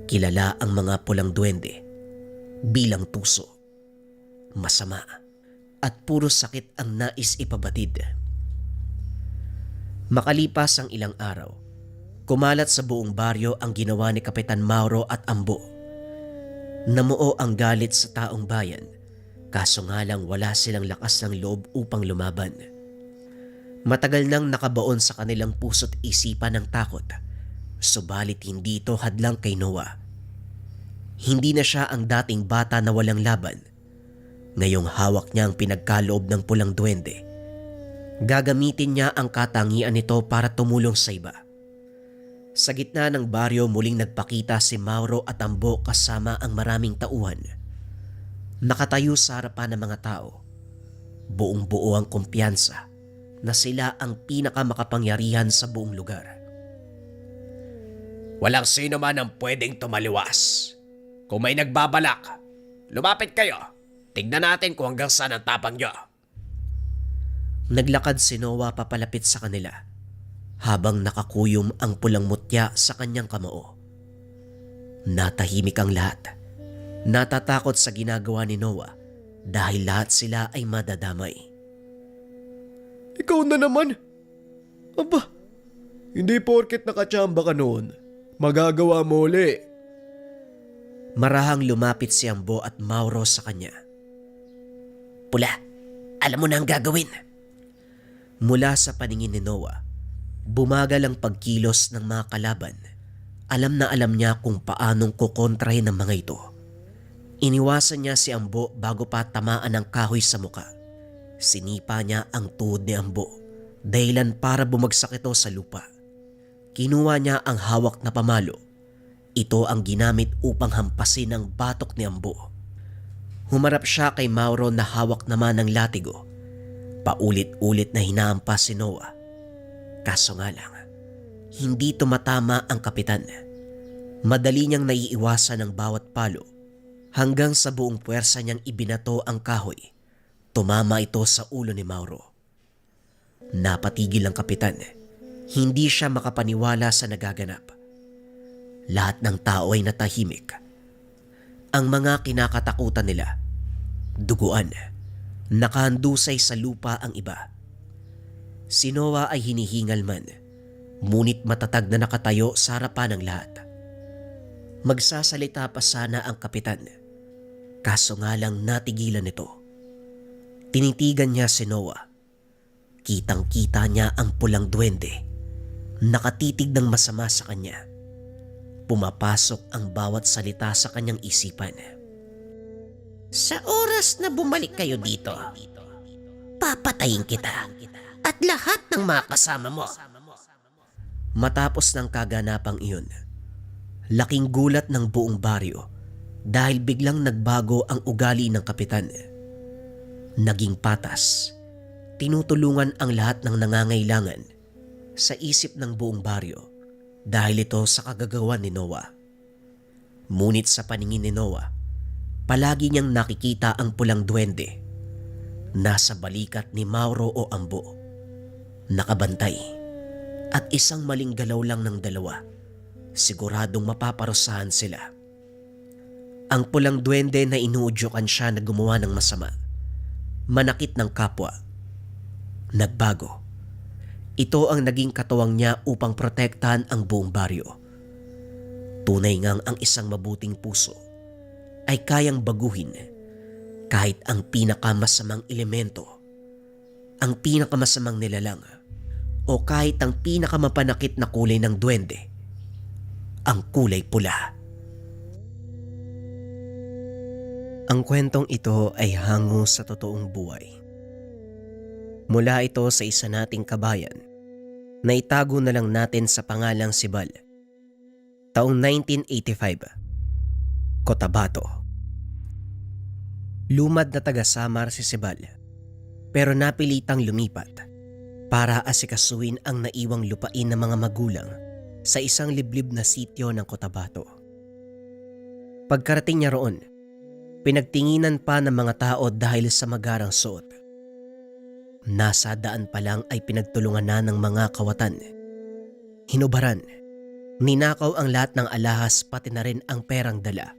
Kilala ang mga pulang duwende bilang tuso, masama, at puro sakit ang nais ipabatid. Makalipas ang ilang araw, kumalat sa buong baryo ang ginawa ni Kapitan Mauro at Ambo. Namuo ang galit sa taong bayan, kaso nga lang wala silang lakas ng loob upang lumaban. Matagal nang nakabaon sa kanilang puso't isipan ng takot, subalit hindi ito hadlang kay Noah. Hindi na siya ang dating bata na walang laban. Ngayong hawak niya ang pinagkaloob ng pulang duwende. Gagamitin niya ang katangian nito para tumulong sa iba. Sa gitna ng baryo muling nagpakita si Mauro at Ambo kasama ang maraming tauhan. Nakatayo sa harapan ng mga tao. Buong-buo ang kumpiyansa na sila ang pinakamakapangyarihan sa buong lugar. Walang sino man ang pwedeng tumaliwas. Kung may nagbabalak, lumapit kayo. Tignan natin kung hanggang saan ang tapang nyo. Naglakad si Noah papalapit sa kanila habang nakakuyom ang pulang mutya sa kanyang kamao. Natahimik ang lahat. Natatakot sa ginagawa ni Noah dahil lahat sila ay madadamay. Ikaw na naman. Aba, hindi porket nakachamba ka noon, magagawa mo uli. Marahang lumapit si Ambo at Mauro sa kanya. Pula, alam mo na ang gagawin. Mula sa paningin ni Noah, bumagal ang pagkilos ng mga kalaban. Alam na alam niya kung paanong kukontrahin ang mga ito. Iniwasan niya si Ambo bago pa tamaan ng kahoy sa muka. Sinipa niya ang tuhod ni Ambo, dahilan para bumagsak ito sa lupa. Kinuha niya ang hawak na pamalo. Ito ang ginamit upang hampasin ang batok ni Ambo. Humarap siya kay Mauro na hawak naman ng latigo. Paulit-ulit na hinahampas si Noah. Kaso nga lang, hindi tumatama ang kapitan. Madali niyang naiiwasan ng bawat palo hanggang sa buong puwersa niyang ibinato ang kahoy. Tumama ito sa ulo ni Mauro. Napatigil ang kapitan. Hindi siya makapaniwala sa nagaganap. Lahat ng tao ay natahimik. Ang mga kinakatakutan nila, duguan, nakahandusay sa lupa ang iba. Si Noah ay hinihingal man, ngunit matatag na nakatayo sa harapan ng lahat. Magsasalita pa sana ang kapitan, kaso nga lang natigilan nito. Tinitigan niya si Noah. Kitang-kita niya ang pulang duwende, nakatitig ng masama sa kanya. Pumapasok ang bawat salita sa kanyang isipan. Sa oras na bumalik kayo dito, papatayin kita at lahat ng mga kasama mo. Matapos ng kaganapang iyon, laking gulat ng buong baryo dahil biglang nagbago ang ugali ng kapitan. Naging patas, tinutulungan ang lahat ng nangangailangan sa isip ng buong baryo dahil ito sa kagagawan ni Noah. Ngunit sa paningin ni Noah, palagi niyang nakikita ang pulang duwende. Nasa balikat ni Mauro o Ambo. Nakabantay. At isang maling galaw lang ng dalawa, siguradong mapaparusahan sila. Ang pulang duwende na inuudyokan siya na gumawa ng masama. Manakit ng kapwa. Nagbago. Ito ang naging katuwang niya upang protektahan ang buong baryo. Tunay ngang ang isang mabuting puso ay kayang baguhin kahit ang pinakamasamang elemento, ang pinakamasamang nilalang, o kahit ang pinakamapanakit na kulay ng duwende, ang kulay pula. Ang kwentong ito ay hango sa totoong buhay. Mula ito sa isa nating kabayan na itago na lang natin sa pangalang Sibal. Taong 1985, Cotabato. Lumad na taga Samar si Sibal, pero napilitang lumipat para asikasuin ang naiwang lupain ng mga magulang sa isang liblib na sityo ng Cotabato. Pagkarating niya roon, pinagtinginan pa ng mga tao dahil sa magarang suot. Nasa daan pa lang ay pinagtulungan na ng mga kawatan. Hinubaran, ninakaw ang lahat ng alahas pati na rin ang perang dala.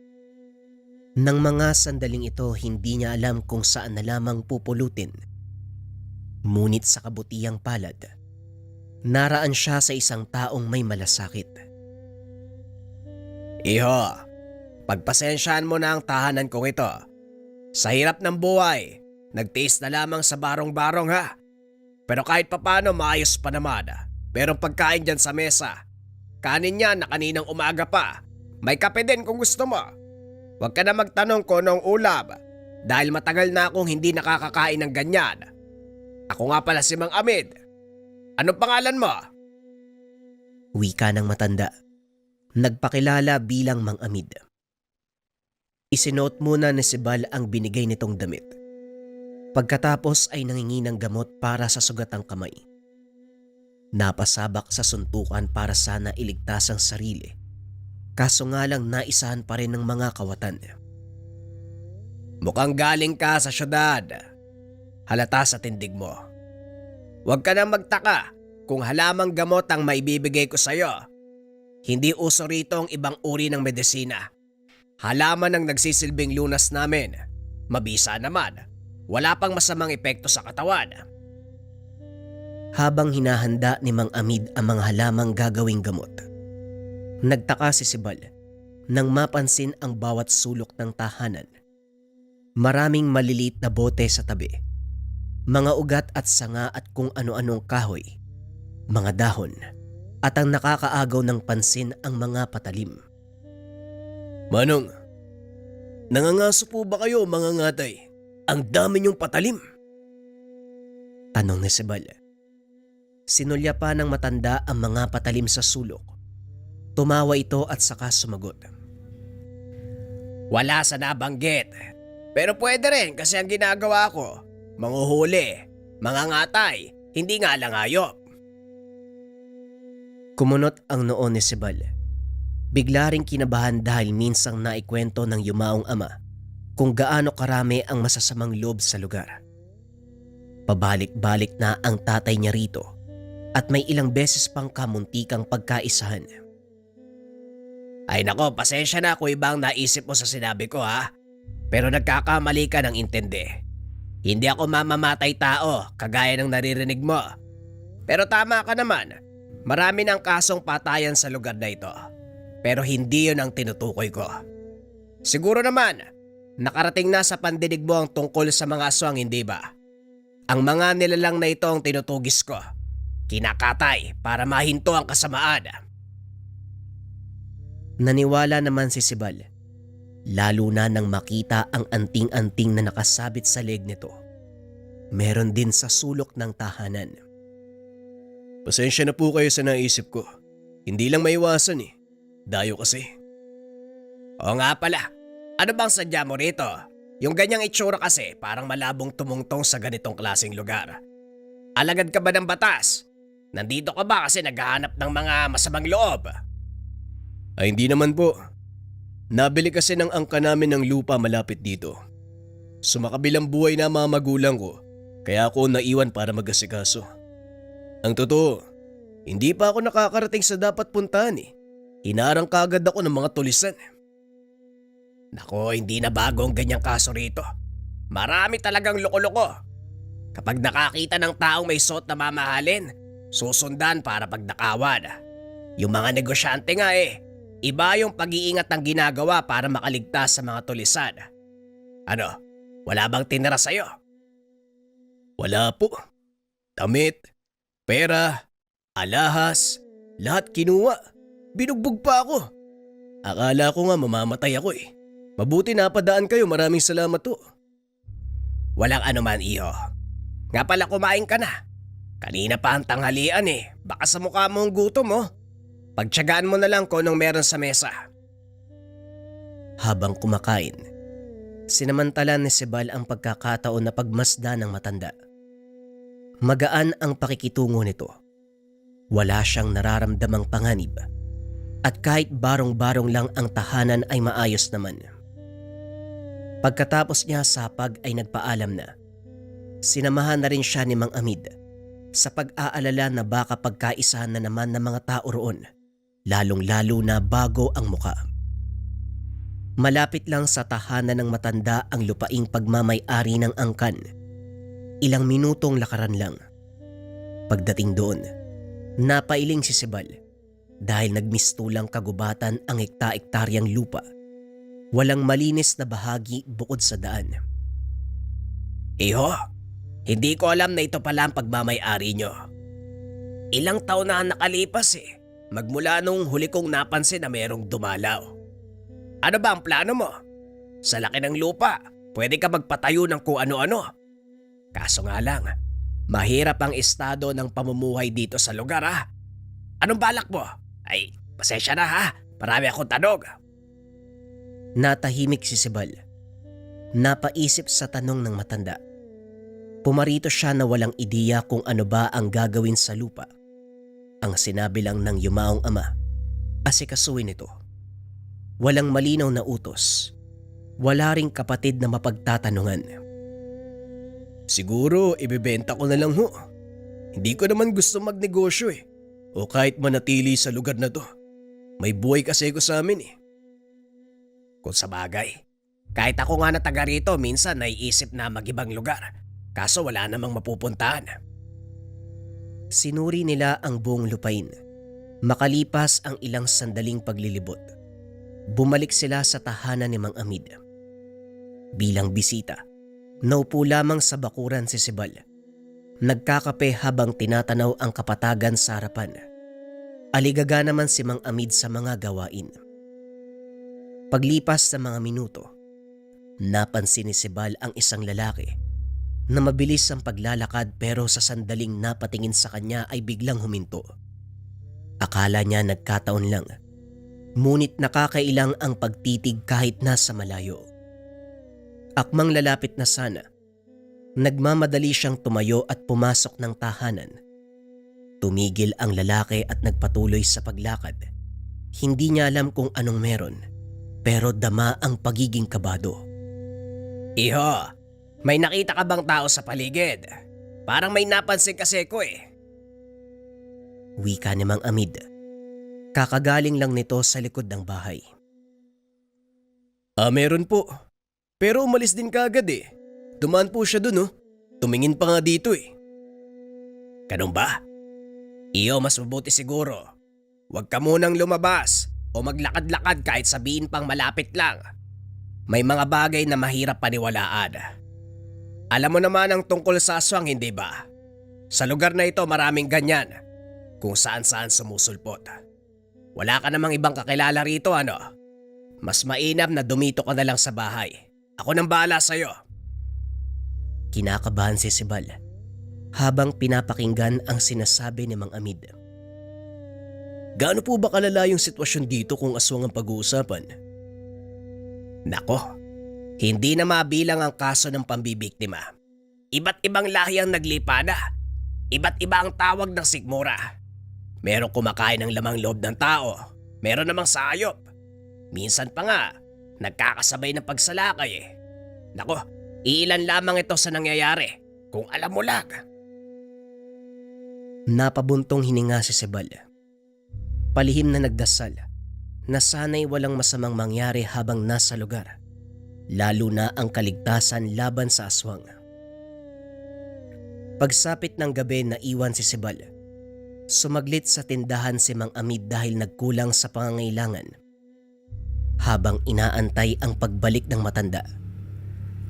Nang mga sandaling ito, hindi niya alam kung saan na lamang pupulutin. Ngunit sa kabutihang palad, naraan siya sa isang taong may malasakit. Iho, pagpasensyaan mo na ang tahanan kong ito. Sa hirap ng buhay, nagtiis na lamang sa barong-barong ha. Pero kahit papano maayos pa naman. Merong pagkain dyan sa mesa. Kanin niya na kaninang umaga pa. May kape din kung gusto mo. Huwag ka na magtanong kung anong ulam dahil matagal na akong hindi nakakakain ng ganyan. Ako nga pala si Mang Amid. Anong pangalan mo? Wika ng matanda. Nagpakilala bilang Mang Amid. Isinuot muna ni Sibal ang binigay nitong damit. Pagkatapos ay nangingi ng gamot para sa sugatang kamay. Napasabak sa suntukan para sana iligtas ang sarili. Kaso nga lang naisahan pa rin ng mga kawatan. Mukhang galing ka sa syudad. Halata sa tindig mo. Huwag ka nang magtaka kung halamang gamot ang maibibigay ko sa'yo. Hindi uso rito ang ibang uri ng medisina. Halaman ang nagsisilbing lunas namin. Mabisa naman. Wala pang masamang epekto sa katawan. Habang hinahanda ni Mang Amid ang mga halamang gagawing gamot, nagtaka si Sibal nang mapansin ang bawat sulok ng tahanan. Maraming maliliit na bote sa tabi, mga ugat at sanga at kung ano-anong kahoy, mga dahon, at ang nakakaagaw ng pansin ang mga patalim. Manong, nangangaso po ba kayo mga ngatay? Ang dami niyong patalim. Tanong ni Sibal. Sinulya pa ng matanda ang mga patalim sa sulok. Tumawa ito at saka sumagot. Wala sa nabanggit. Pero pwede rin kasi ang ginagawa ko, manghuhuli. Mga ngatay, hindi nga lang hayop. Kumunot ang noo ni Sibal. Bigla ring kinabahan dahil minsang naikwento ng yumaong ama kung gaano karami ang masasamang loob sa lugar. Pabalik-balik na ang tatay niya rito at may ilang beses pang kamuntikang pagkaisahan. Ay nako, pasensya na kung ibang naisip mo sa sinabi ko ha. Pero nagkakamali ka ng intindi. Hindi ako mamamatay tao kagaya ng naririnig mo. Pero tama ka naman, marami ng kasong patayan sa lugar na ito. Pero hindi yun ang tinutukoy ko. Siguro naman, nakarating na sa pandinig mo ang tungkol sa mga aswang, hindi ba? Ang mga nilalang na ito ang tinutugis ko. Kinakatay para mahinto ang kasamaan. Naniwala naman si Sibal, lalo na nang makita ang anting-anting na nakasabit sa leg nito. Meron din sa sulok ng tahanan. Pasensya na po kayo sa naisip ko. Hindi lang maiwasan eh. Dayo kasi. Oo nga pala. Ano bang sadya mo rito? Yung ganyang itsura kasi parang malabong tumungtong sa ganitong klaseng lugar. Alagad ka ba ng batas? Nandito ka ba kasi naghahanap ng mga masamang loob? Ay hindi naman po. Nabili kasi ng angka namin ng lupa malapit dito. Sumakabilang buhay na mga magulang ko, kaya ako naiwan para mag-asikaso. Ang totoo, hindi pa ako nakakarating sa dapat puntahan eh. Hinarang kaagad ako ng mga tulisan. Nako, hindi na bago ang ganyang kaso rito. Marami talagang loko-loko. Kapag nakakita ng taong may suot na mamahalin, susundan para pagdakawan. Yung mga negosyante nga iba yung pag-iingat ng ginagawa para makaligtas sa mga tulisan. Ano, wala bang tinira sa'yo? Wala po. Damit, pera, alahas, lahat kinuha. Binugbog pa ako. Akala ko nga mamamatay ako eh. Mabuti napadaan kayo, maraming salamat to. Walang anuman iho. Nga pala kumain ka na. Kanina pa ang tanghalian eh. Baka sa mukha mo ang gutom mo. Pagtiyagaan mo na lang kung anong meron sa mesa. Habang kumakain, sinamantala ni Sibal ang pagkakataon na pagmasda ng matanda. Magaan ang pakikitungo nito. Wala siyang nararamdamang panganib. At kahit barong-barong lang ang tahanan ay maayos naman. Pagkatapos niya sapag ay nagpaalam na. Sinamahan na rin siya ni Mang Amid sa pag-aalala na baka pagkaisahan na naman ng mga tao roon, lalong-lalo na bago ang muka. Malapit lang sa tahanan ng matanda ang lupaing pagmamay-ari ng angkan. Ilang minutong lakaran lang. Pagdating doon, napailing si Sibal dahil nagmistulang kagubatan ang hekta-hektaryang lupa. Walang malinis na bahagi bukod sa daan. Iho, hindi ko alam na ito pala ang pagmamay-ari nyo. Ilang taon na nakalipas eh. Magmula nung huli kong napansin na merong dumalaw. Ano ba ang plano mo? Sa laki ng lupa, pwede ka magpatayo ng kung ano-ano. Kaso nga lang, mahirap ang estado ng pamumuhay dito sa lugar ha. Anong balak mo? Ay, pasensya na ha. Marami akong tanong. Natahimik si Sibal. Napaisip sa tanong ng matanda. Pumarito siya na walang ideya kung ano ba ang gagawin sa lupa. Ang sinabi lang ng yumaong ama, asikasuhin ito. Walang malinaw na utos. Wala ring kapatid na mapagtatanungan. Siguro ibebenta ko na lang ho. Hindi ko naman gusto magnegosyo eh. O kahit manatili sa lugar na to. May buhay kasi ko sa amin eh. Kung sa bagay, kahit ako nga na taga rito minsan naiisip na mag-ibang lugar. Kaso wala namang mapupuntahan. Sinuri nila ang buong lupain. Makalipas ang ilang sandaling paglilibot, bumalik sila sa tahanan ni Mang Amid. Bilang bisita, naupo lamang sa bakuran si Sibal. Nagkakape habang tinatanaw ang kapatagan sa harapan. Aligaga naman si Mang Amid sa mga gawain. Paglipas ng mga minuto, napansin ni Sibal ang isang lalaki na mabilis ang paglalakad pero sa sandaling napatingin sa kanya ay biglang huminto. Akala niya nagkataon lang, ngunit nakakailang ang pagtitig kahit nasa malayo. Akmang lalapit na sana, Nagmamadali siyang tumayo at pumasok ng tahanan. Tumigil ang lalaki at nagpatuloy sa paglakad. Hindi niya alam kung anong meron, pero dama ang pagiging kabado. Iho, may nakita ka bang tao sa paligid? Parang may napansin kasi ko eh. Wika ni Mang Amid. Kakagaling lang nito sa likod ng bahay. Meron po. Pero umalis din kaagad eh. Dumaan po siya dun oh. Tumingin pa nga dito eh. Ganun ba? Iyo, mas mabuti siguro. Huwag ka munang lumabas o maglakad-lakad kahit sabihin pang malapit lang. May mga bagay na mahirap paniwalaan. Alam mo naman ang tungkol sa aswang, hindi ba? Sa lugar na ito maraming ganyan. Kung saan-saan sumusulpot. Wala ka namang ibang kakilala rito, ano? Mas mainam na dumito ka na lang sa bahay. Ako nang bahala sa'yo. Kinakabahan si Sibal habang pinapakinggan ang sinasabi ni Mang Amid. Gaano po ba kalala yung sitwasyon dito kung aswang ang pag-uusapan? Nako, hindi na mabilang ang kaso ng pambibiktima. Iba't ibang lahi ang naglipa na. Iba't iba ang tawag ng sigmura. Merong kumakain ng lamang loob ng tao. Meron namang sayop. Minsan pa nga, nagkakasabay ng pagsalakay eh. Nako, iilan lamang ito sa nangyayari. Kung alam mo lang. Napabuntong hininga si Sibal. Palihim na nagdasal na sana'y walang masamang mangyari habang nasa lugar. Lalo na ang kaligtasan laban sa aswang. Pagsapit ng gabi na iwan si Sibal. Sumaglit sa tindahan si Mang Amid dahil nagkulang sa pangangailangan. Habang inaantay ang pagbalik ng matanda,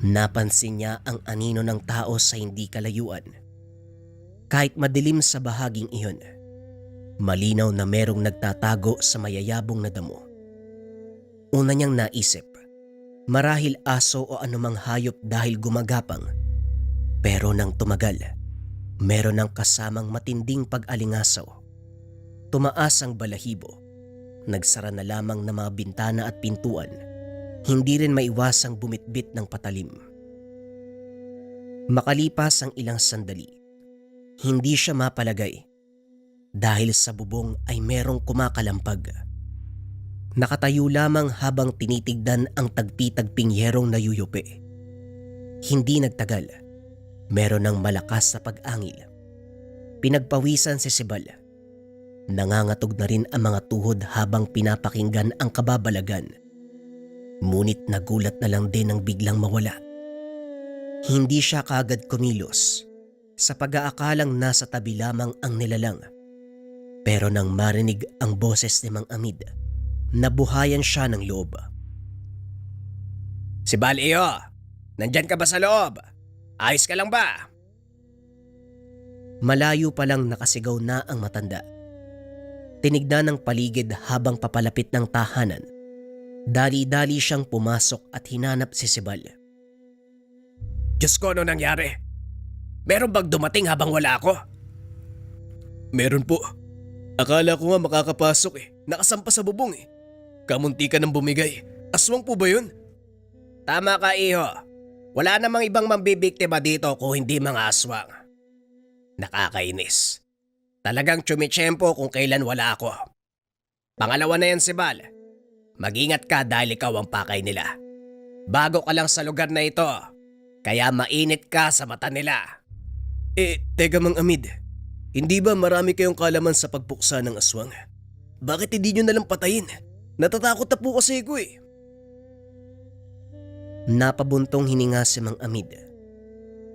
napansin niya ang anino ng tao sa hindi kalayuan. Kahit madilim sa bahaging iyon, malinaw na merong nagtatago sa mayayabong na damo. Una niyang naisip, marahil aso o anumang hayop dahil gumagapang. Pero nang tumagal, meron ng kasamang matinding pag-alingasaw. Tumaas ang balahibo. Nagsara na lamang ng mga bintana at pintuan. Hindi rin maiwasang bumitbit ng patalim. Makalipas ang ilang sandali, hindi siya mapalagay dahil sa bubong ay merong kumakalampag. Nakatayo lamang habang tinitignan ang tagpi-tagping yerong nayuyupi. Hindi nagtagal, meron ng malakas na pag-angil. Pinagpawisan si Sibal. Nangangatog na rin ang mga tuhod habang pinapakinggan ang kababalagan. Ngunit nagulat na lang din nang biglang mawala. Hindi siya kaagad kumilos sa pag-aakalang nasa tabi lamang ang nilalang. Pero nang marinig ang boses ni Mang Amid, nabuhayan siya ng loob. Sibal, iyo, nandyan ka ba sa loob? Ayos ka lang ba? Malayo pa lang nakasigaw na ang matanda. Tinignan ng paligid habang papalapit ng tahanan. Dali-dali siyang pumasok at hinanap si Sibal. Diyos ko, ano nangyari? Meron bang dumating habang wala ako? Meron po. Akala ko nga makakapasok eh. Nakasampa sa bubong eh. Kamunti ka nang bumigay. Aswang po ba yun? Tama ka, iho. Wala namang ibang mambibiktima dito kung hindi mga aswang. Nakakainis. Talagang tsumitsyempo kung kailan wala ako. Pangalawa na yan, Sibal. Mag-ingat ka dahil ikaw ang pakay nila. Bago ka lang sa lugar na ito, kaya mainit ka sa mata nila. Teka Mang Amid. Hindi ba marami kayong kalaman sa pagpuksa ng aswang? Bakit hindi nyo nalang patayin? Natatakot na po kasi ko eh. Napabuntong hininga si Mang Amid.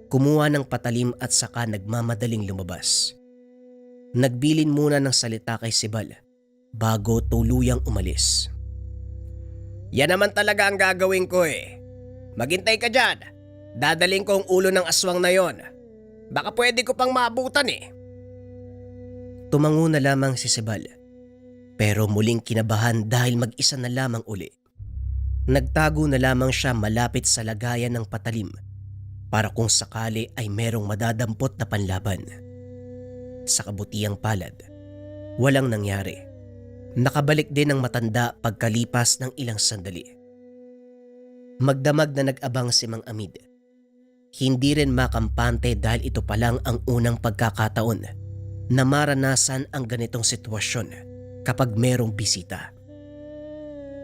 Kumuha ng patalim at saka nagmamadaling lumabas. Nagbilin muna ng salita kay Sibal bago tuluyang umalis. Yan naman talaga ang gagawin ko eh. Maghintay ka dyan. Dadaling ko ang ulo ng aswang na yon. Baka pwede ko pang maabutan eh. Tumango na lamang si Sibal. Pero muling kinabahan dahil mag-isa na lamang uli. Nagtago na lamang siya malapit sa lagayan ng patalim para kung sakali ay merong madadampot na panlaban. Sa kabutiang palad, walang nangyari. Nakabalik din ang matanda pagkalipas ng ilang sandali. Magdamag na nag-abang si Mang Amid. Hindi rin makampante dahil ito pa lang ang unang pagkakataon na maranasan ang ganitong sitwasyon kapag merong bisita.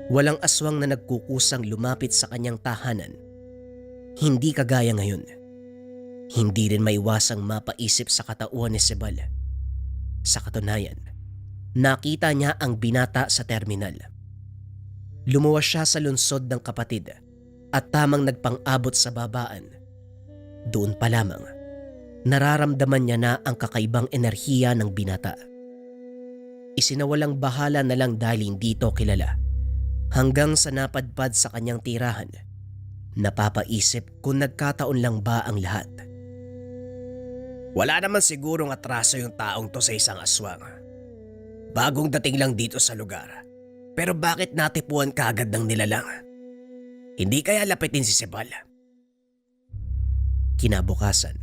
Walang aswang na nagkukusang lumapit sa kanyang tahanan. Hindi kagaya ngayon. Hindi rin maiwasang mapaisip sa katauhan ni Cebal. Sa katunayan, nakita niya ang binata sa terminal. Lumuwas siya sa lungsod ng kapatid at tamang nagpang-abot sa babaan. Doon pa lamang, nararamdaman niya na ang kakaibang enerhiya ng binata. Isinawalang bahala na lang dahil hindi ito kilala. Hanggang sa napadpad sa kanyang tirahan, napapaisip kung nagkataon lang ba ang lahat. Wala naman sigurong atraso yung taong to sa isang aswang. Bagong dating lang dito sa lugar. Pero bakit natipuan kaagad ng nilalang? Hindi kaya lapitin si Cebal? Kinabukasan,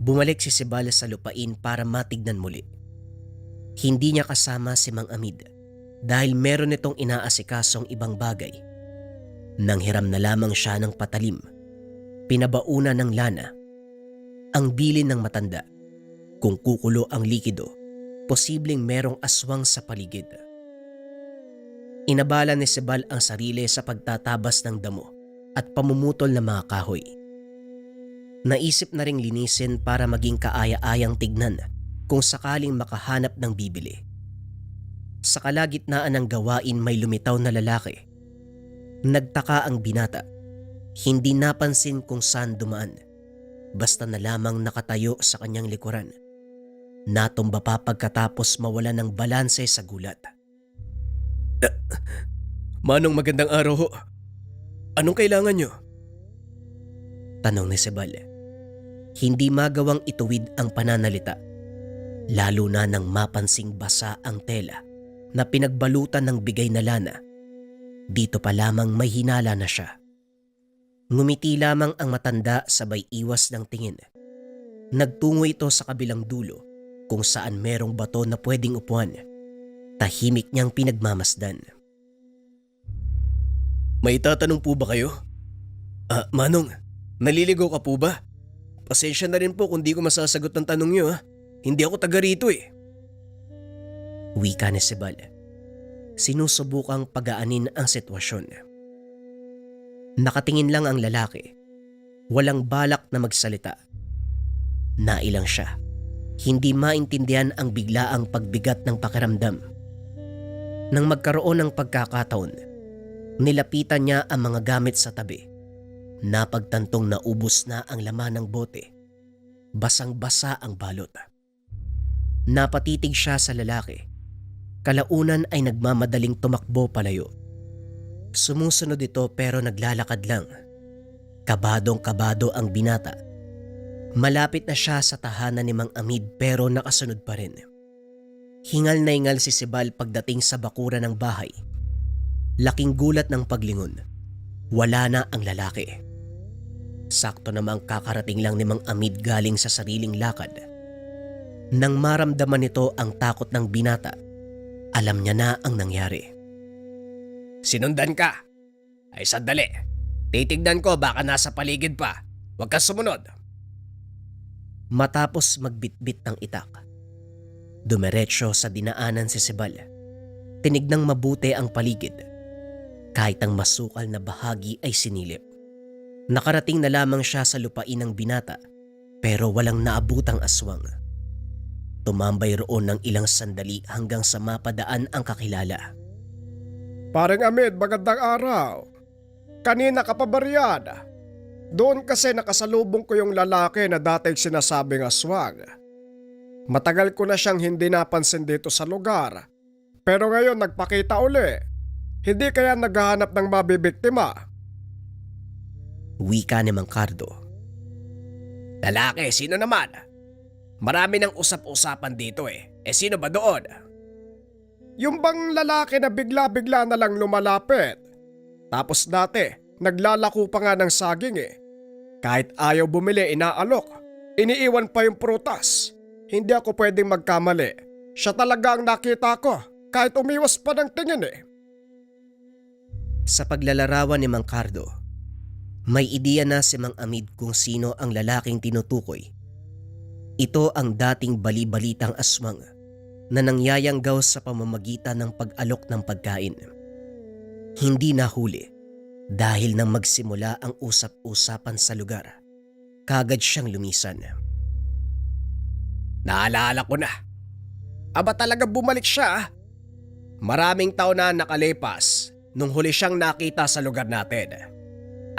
bumalik si Cebal sa lupain para matignan muli. Hindi niya kasama si Mang Amid dahil meron itong inaasikasong ibang bagay. Nanghiram na lamang siya ng patalim, pinabauna ng lana, ang bilin ng matanda. Kung kukulo ang likido, posibleng merong aswang sa paligid. Inabala ni Cebal ang sarili sa pagtatabas ng damo at pamumutol ng mga kahoy. Naisip na ring linisin para maging kaaya-ayang tignan kung sakaling makahanap ng bibili. Sa kalagitnaan ng gawain may lumitaw na lalaki. Nagtaka ang binata. Hindi napansin kung saan dumaan. Basta na lamang nakatayo sa kanyang likuran. Natumba pa pagkatapos mawala ng balanse sa gulat. Manong, magandang araw ho. Anong kailangan nyo? Tanong ni Cebal. Hindi magawang ituwid ang pananalita. Lalo na nang mapansing basa ang tela na pinagbalutan ng bigay na lana. Dito pa lamang may hinala na siya. Ngumiti lamang ang matanda sabay iwas ng tingin. Nagtungo ito sa kabilang dulo kung saan merong bato na pwedeng upuan. Tahimik niyang pinagmamasdan. May tatanong po ba kayo? Manong, naliligaw ka po ba? Pasensya na rin po kung di ko masasagot ng tanong nyo. Hindi ako taga rito eh. Wika ni Cebal. Sinusubukang pagaanin ang sitwasyon. Nakatingin lang ang lalaki. Walang balak na magsalita. Nailang siya. Hindi maintindihan ang biglaang pagbigat ng pakiramdam. Nang magkaroon ng pagkakataon, nilapitan niya ang mga gamit sa tabi. Napagtantong naubos na ang laman ng bote. Basang-basa ang balot. Napatitig siya sa lalaki. Kalaunan ay nagmamadaling tumakbo palayo. Sumusunod ito pero naglalakad lang. Kabadong-kabado ang binata. Malapit na siya sa tahanan ni Mang Amid pero nakasunod pa rin. Hingal na hingal si Cebal pagdating sa bakuran ng bahay. Laking gulat ng paglingon. Wala na ang lalaki. Sakto namang kakarating lang ni Mang Amid galing sa sariling lakad. Nang maramdaman nito ang takot ng binata, alam niya na ang nangyari. Sinundan ka? Ay sandali. Titignan ko baka nasa paligid pa. Huwag kang sumunod. Matapos magbitbit ng itak, dumiretso sa dinaanan si Cebal. Tinignang mabuti ang paligid. Kahit ang masukal na bahagi ay sinilip. Nakarating na lamang siya sa lupain ng binata pero walang naabutang aswang. Tumambay roon ng ilang sandali hanggang sa mapadaan ang kakilala. Paring Amid, magandang araw. Kanina ka pa ba riyan? Doon kasi nakasalubong ko yung lalaki na dating sinasabing aswang. Matagal ko na siyang hindi napansin dito sa lugar. Pero ngayon nagpakita uli. Hindi kaya naghahanap ng mabibiktima? Wika ni Mang Cardo. Lalaki, sino naman? Marami nang usap-usapan dito eh. Sino ba doon? Yung bang lalaki na bigla-bigla na lang lumalapit. Tapos dati, naglalako pa nga ng saging eh. Kahit ayaw bumili, inaalok. Iniiwan pa yung prutas. Hindi ako pwedeng magkamali. Siya talaga ang nakita ko, kahit umiwas pa ng tingin eh. Sa paglalarawan ni Mang Cardo, May ideya na si Mang Amid kung sino ang lalaking tinutukoy. Ito ang dating bali-balitang aswang na nangyayanggaw sa pamamagitan ng pag-alok ng pagkain. Hindi nahuli dahil nang magsimula ang usap-usapan sa lugar, kagad siyang lumisan. Naalala ko na. Aba talaga bumalik siya. Maraming taon na nakalipas nung huli siyang nakita sa lugar natin.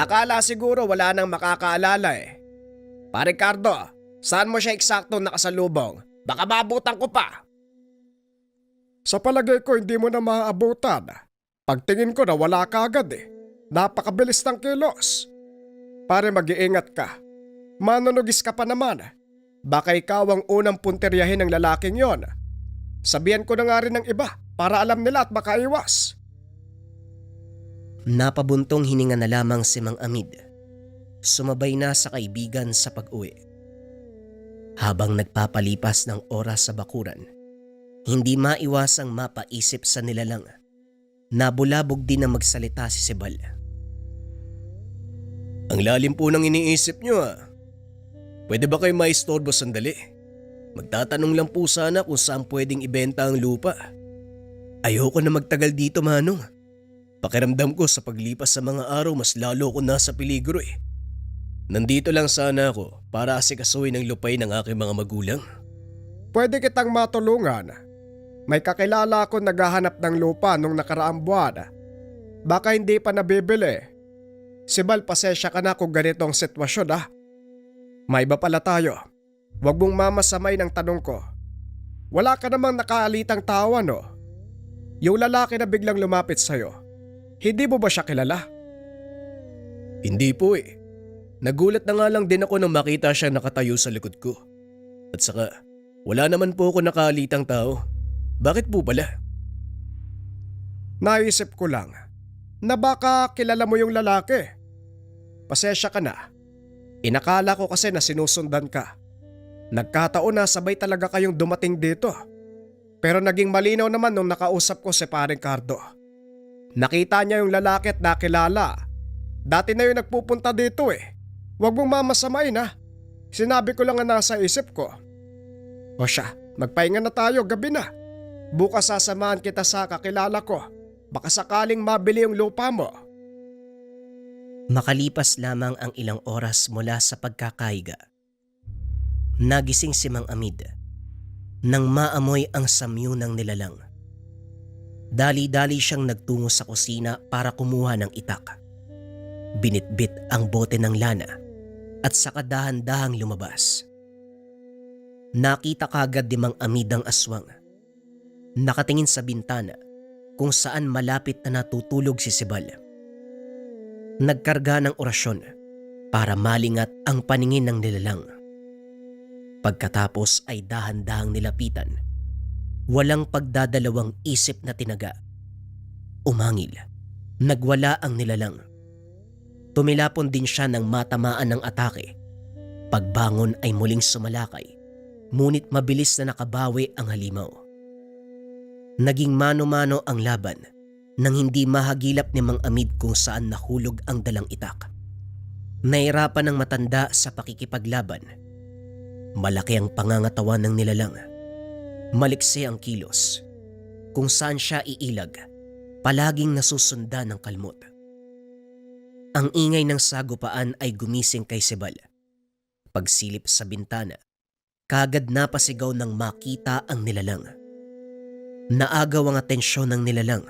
Akala siguro wala nang makakaalala eh. Pa Ricardo, saan mo siya eksaktong nakasalubong? Baka maabutan ko pa. Sa palagay ko hindi mo na maaabutan. Pagtingin ko na wala ka agad eh. Napakabilis ng kilos. Pare mag-iingat ka. Manunugis ka pa naman. Baka ikaw ang unang punteryahin ng lalaking yon. Sabihan ko na nga rin ng iba para alam nila at makaiwas. Napabuntong hininga na lamang si Mang Amid. Sumabay na sa kaibigan sa pag-uwi. Habang nagpapalipas ng oras sa bakuran, hindi maiwasang mapaisip sa nilalang. Nabulabog din na magsalita si Sibal. Ang lalim po ng iniisip nyo ah. Pwede ba kayo maistorbo sandali? Magtatanong lang po sana kung saan pwedeng ibenta ang lupa. Ayoko na magtagal dito, Manong. Pakiramdam ko sa paglipas sa mga araw mas lalo ko nasa peligro eh. Nandito lang sana ako para asikasuhin ang lupay ng aking mga magulang. Pwede kitang matulungan. May kakilala ako naghahanap ng lupa nung nakaraang buwan. Baka hindi pa nabibili. Sibal, pasensya ka na kung ganito ang sitwasyon ah. May iba pala tayo. Huwag mong mamasamay ng tanong ko. Wala ka namang nakaalitang tawa no? Yung lalaki na biglang lumapit sa'yo. Hindi mo ba siya kilala? Hindi po eh. Nagulat na nga lang din ako nang makita siya nakatayo sa likod ko. At saka, wala naman po ako nakaalitang tao. Bakit po pala? Naisip ko lang na baka kilala mo yung lalaki. Pasensya ka na. Inakala ko kasi na sinusundan ka. Nagkataon na sabay talaga kayong dumating dito. Pero naging malinaw naman nung nakausap ko si Paring Cardo. Nakita niya yung lalaki at nakilala. Dati na yung nagpupunta dito eh. Huwag mong mamasamain ha. Sinabi ko lang ang nasa isip ko. O siya, magpahinga na tayo, gabi na. Bukas sasamahan kita sa kakilala ko. Baka sakaling mabili yung lupa mo. Makalipas lamang ang ilang oras mula sa pagkakahiga, nagising si Mang Amid nang maamoy ang samyo ng nilalang. Dali-dali siyang nagtungo sa kusina para kumuha ng itak. Binitbit ang bote ng lana at saka dahan-dahang lumabas. Nakita kagad ni Mang Amid ang aswang. Nakatingin sa bintana kung saan malapit na natutulog si Sibal. Nagkarga ng orasyon para malingat ang paningin ng nilalang. Pagkatapos ay dahan-dahang nilapitan. Walang pagdadalawang isip na tinaga. Umangil. Nagwala ang nilalang. Tumilapon din siya nang matamaan ng atake. Pagbangon ay muling sumalakay, ngunit mabilis na nakabawi ang halimaw. Naging mano-mano ang laban nang hindi mahagilap ni Mang Amid kung saan nahulog ang dalang itak. Nahirapan ng matanda sa pakikipaglaban. Malaki ang pangangatawan ng nilalang. Maliksi ang kilos. Kung saan siya iilag, palaging nasusundan ng kalmot. Ang ingay ng sagupaan ay gumising kay Sibal. Pagsilip sa bintana, kagad napasigaw nang makita ang nilalang. Naagaw ang atensyon ng nilalang.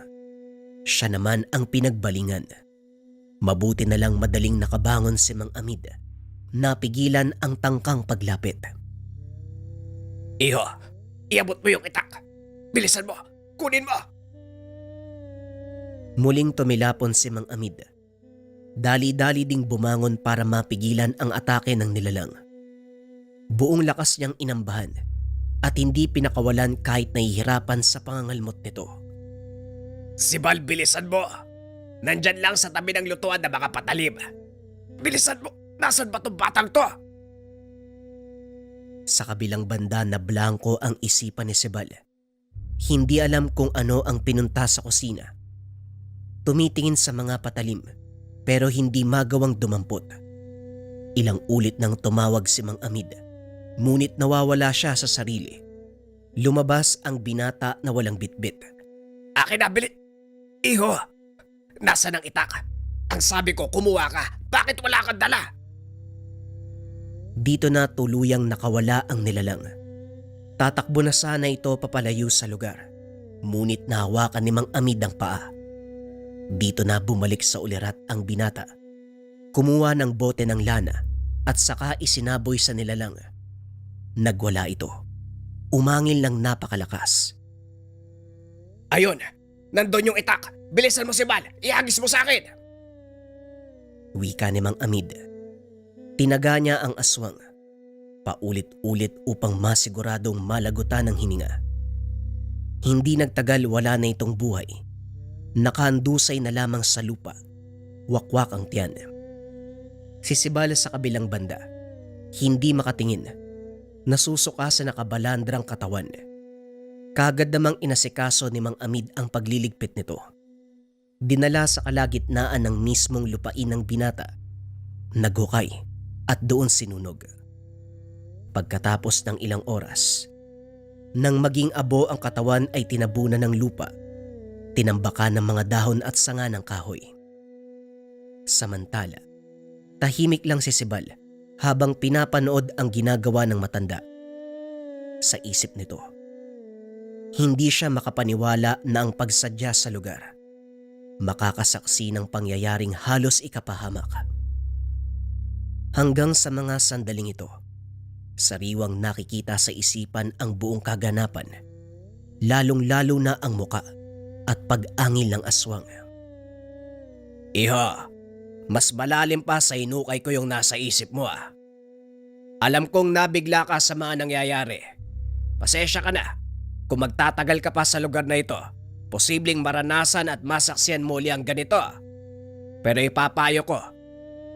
Siya naman ang pinagbalingan. Mabuti na lang madaling nakabangon si Mang Amid. Napigilan ang tangkang paglapit. Iho, iabot mo yung itak. Bilisan mo, kunin mo. Muling tumilapon si Mang Amid. Dali-dali ding bumangon para mapigilan ang atake ng nilalang. Buong lakas niyang inambahan at hindi pinakawalan kahit nahihirapan sa pangangalmot nito. Sibal, bilisan mo. Nandyan lang sa tabi ng lutuan na baka patalim. Bilisan mo, nasan ba itong batang to? Sa kabilang banda na blanko ang isipan ni Sibal. Hindi alam kung ano ang pinunta sa kusina. Tumitingin sa mga patalim pero hindi magawang dumampot. Ilang ulit nang tumawag si Mang Amid, ngunit nawawala siya sa sarili. Lumabas ang binata na walang bitbit. Akin na, Belen! Iho! Nasaan ang itak? Ang sabi ko, kumuha ka. Bakit wala kang dala? Dito na tuluyang nakawala ang nilalang. Tatakbo na sana ito papalayo sa lugar, ngunit nahawakan ni Mang Amid ang paa. Dito na bumalik sa ulirat ang binata. Kumuha ng bote ng lana at saka isinaboy sa nilalang. Nagwala ito. Umangil ng napakalakas. Ayun! Nandun yung itak! Bilisan mo si Bal! Ihagis mo sa akin! Wika ni Mang Amid. Tinaga niya ang aswang, paulit-ulit upang masiguradong malagutan ng hininga. Hindi nagtagal, wala na itong buhay. Nakahandusay na lamang sa lupa. Wakwak ang tiyan. Sisibala sa kabilang banda. Hindi makatingin. Nasusuka sa nakabalandrang katawan. Kagad namang inasikaso ni Mang Amid ang pagliligpit nito. Dinala sa kalagitnaan ng mismong lupain ng binata. Naghukay at doon sinunog. Pagkatapos ng ilang oras, nang maging abo ang katawan ay tinabunan ng lupa, tinambakan ng mga dahon at sanga ng kahoy. Samantala, tahimik lang si Sibal habang pinapanood ang ginagawa ng matanda. Sa isip nito, hindi siya makapaniwala na ang pagsadya sa lugar makakasaksi ng pangyayaring halos ikapahamak. Hanggang sa mga sandaling ito, sariwang nakikita sa isipan ang buong kaganapan, lalong-lalo na ang muka at pag-angil ng aswang. Iho! Mas malalim pa sa inukay ko yung nasa isip mo Alam kong nabigla ka sa mga nangyayari. Pasensya ka na. Kung magtatagal ka pa sa lugar na ito, posibleng maranasan at masaksiyan muli ang ganito. Pero ipapayo ko,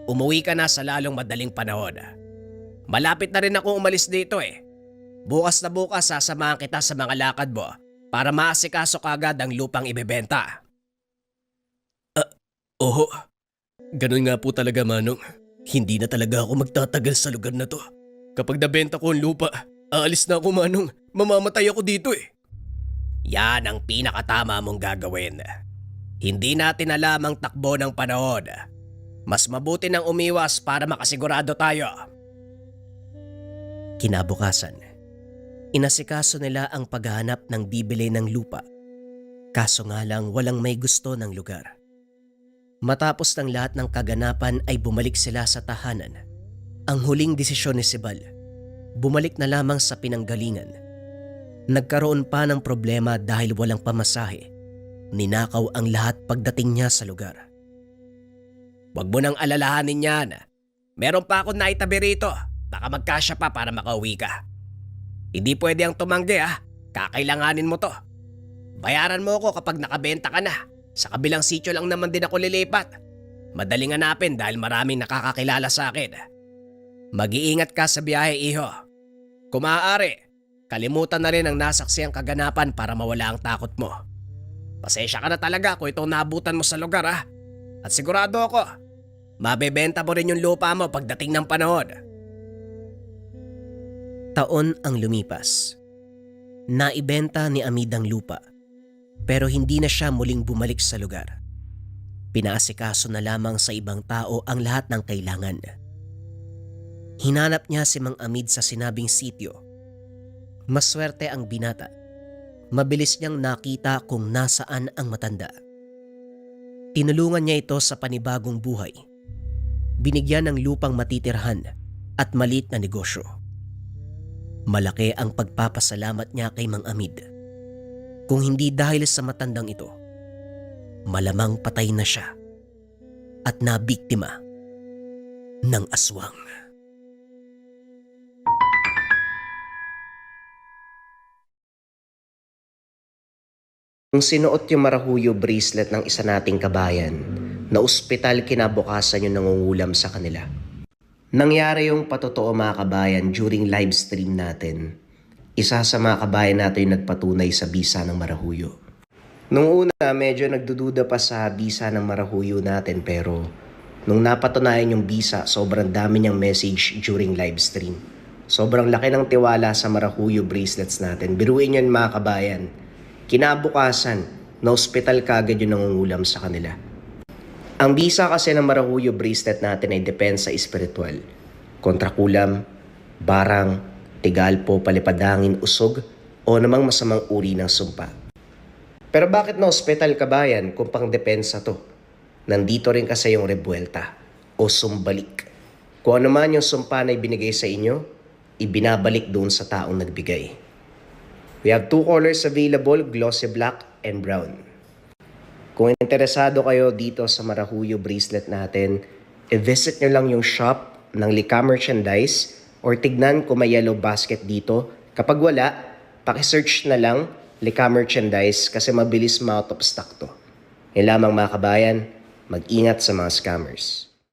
umuwi ka na sa lalong madaling panahon. Malapit na rin akong umalis dito Bukas na bukas sasamahan kita sa mga lakad mo para maasikaso kagad ang lupang ibebenta. Oo. Ganun nga po talaga, Manong. Hindi na talaga ako magtatagal sa lugar na to. Kapag nabenta ko ang lupa, aalis na ako, Manong. Mamamatay ako dito Yan ang pinakatama mong gagawin. Hindi natin alam ang takbo ng panahon. Mas mabuti nang umiwas para makasigurado tayo. Kinabukasan, inasikaso nila ang paghahanap ng bibili ng lupa. Kaso nga lang walang may gusto ng lugar. Matapos ng lahat ng kaganapan ay bumalik sila sa tahanan. Ang huling desisyon ni Sibal, bumalik na lamang sa pinanggalingan. Nagkaroon pa ng problema dahil walang pamasahe. Ninakaw ang lahat pagdating niya sa lugar. Huwag mo nang alalahanin yan. Meron pa akong naitabi rito. Baka magkasya pa para makauwi ka. Hindi pwede ang tumanggi Kakailanganin mo to. Bayaran mo ako kapag nakabenta ka na. Sa kabilang sityo lang naman din ako lilipat. Madaling hanapin dahil maraming nakakakilala sa akin. Mag-iingat ka sa biyahe, iho. Kung maaari, kalimutan na rin ang nasaksiyang kaganapan para mawala ang takot mo. Pasensya ka na talaga kung itong naabutan mo sa lugar At sigurado ako, mabebenta mo rin yung lupa mo pagdating ng panahon. Taon ang lumipas. Naibenta ni Amid ang lupa, pero hindi na siya muling bumalik sa lugar. Pinaasikaso na lamang sa ibang tao ang lahat ng kailangan. Hinanap niya si Mang Amid sa sinabing sityo. Maswerte ang binata. Mabilis niyang nakita kung nasaan ang matanda. Tinulungan niya ito sa panibagong buhay. Binigyan ng lupang matitirhan at maliit na negosyo. Malaki ang pagpapasalamat niya kay Mang Amid. Kung hindi dahil sa matandang ito, malamang patay na siya at nabiktima ng aswang. Nung sinuot yung marahuyo bracelet ng isa nating kabayan, na ospital kinabukasan yung nangungulam sa kanila. Nangyari yung patotoo mga kabayan during live stream natin. Isa sa mga kabayan natin yung nagpatunay sa bisa ng marahuyo. Nung una medyo nagdududa pa sa bisa ng marahuyo natin pero Nung napatunayan yung bisa, sobrang dami niyang message during live stream. Sobrang laki ng tiwala sa Maracuyo bracelets natin. Biruin yun mga kabayan. Kinabukasan, na-hospital kagad yung nangungulam sa kanila. Ang bisa kasi ng Maracuyo bracelet natin ay depensa espiritual. Kontra kulam, barang, tigalpo, palipadangin, usog, o namang masamang uri ng sumpa. Pero bakit na-hospital kabayan kung pang depensa to? Nandito rin kasi yung rebuelta o sumbalik. Kung ano man yung sumpa na ibinigay sa inyo, ibinabalik doon sa taong nagbigay. We have 2 colors available, glossy black and brown. Kung interesado kayo dito sa Maracuyo bracelet natin, i-visit nyo lang yung shop ng Lika Merchandise or tignan kung may yellow basket dito. Kapag wala, pakisearch na lang Lika Merchandise kasi mabilis ma-out of stock to. Yan lamang mga kabayan, mag-ingat sa mga scammers.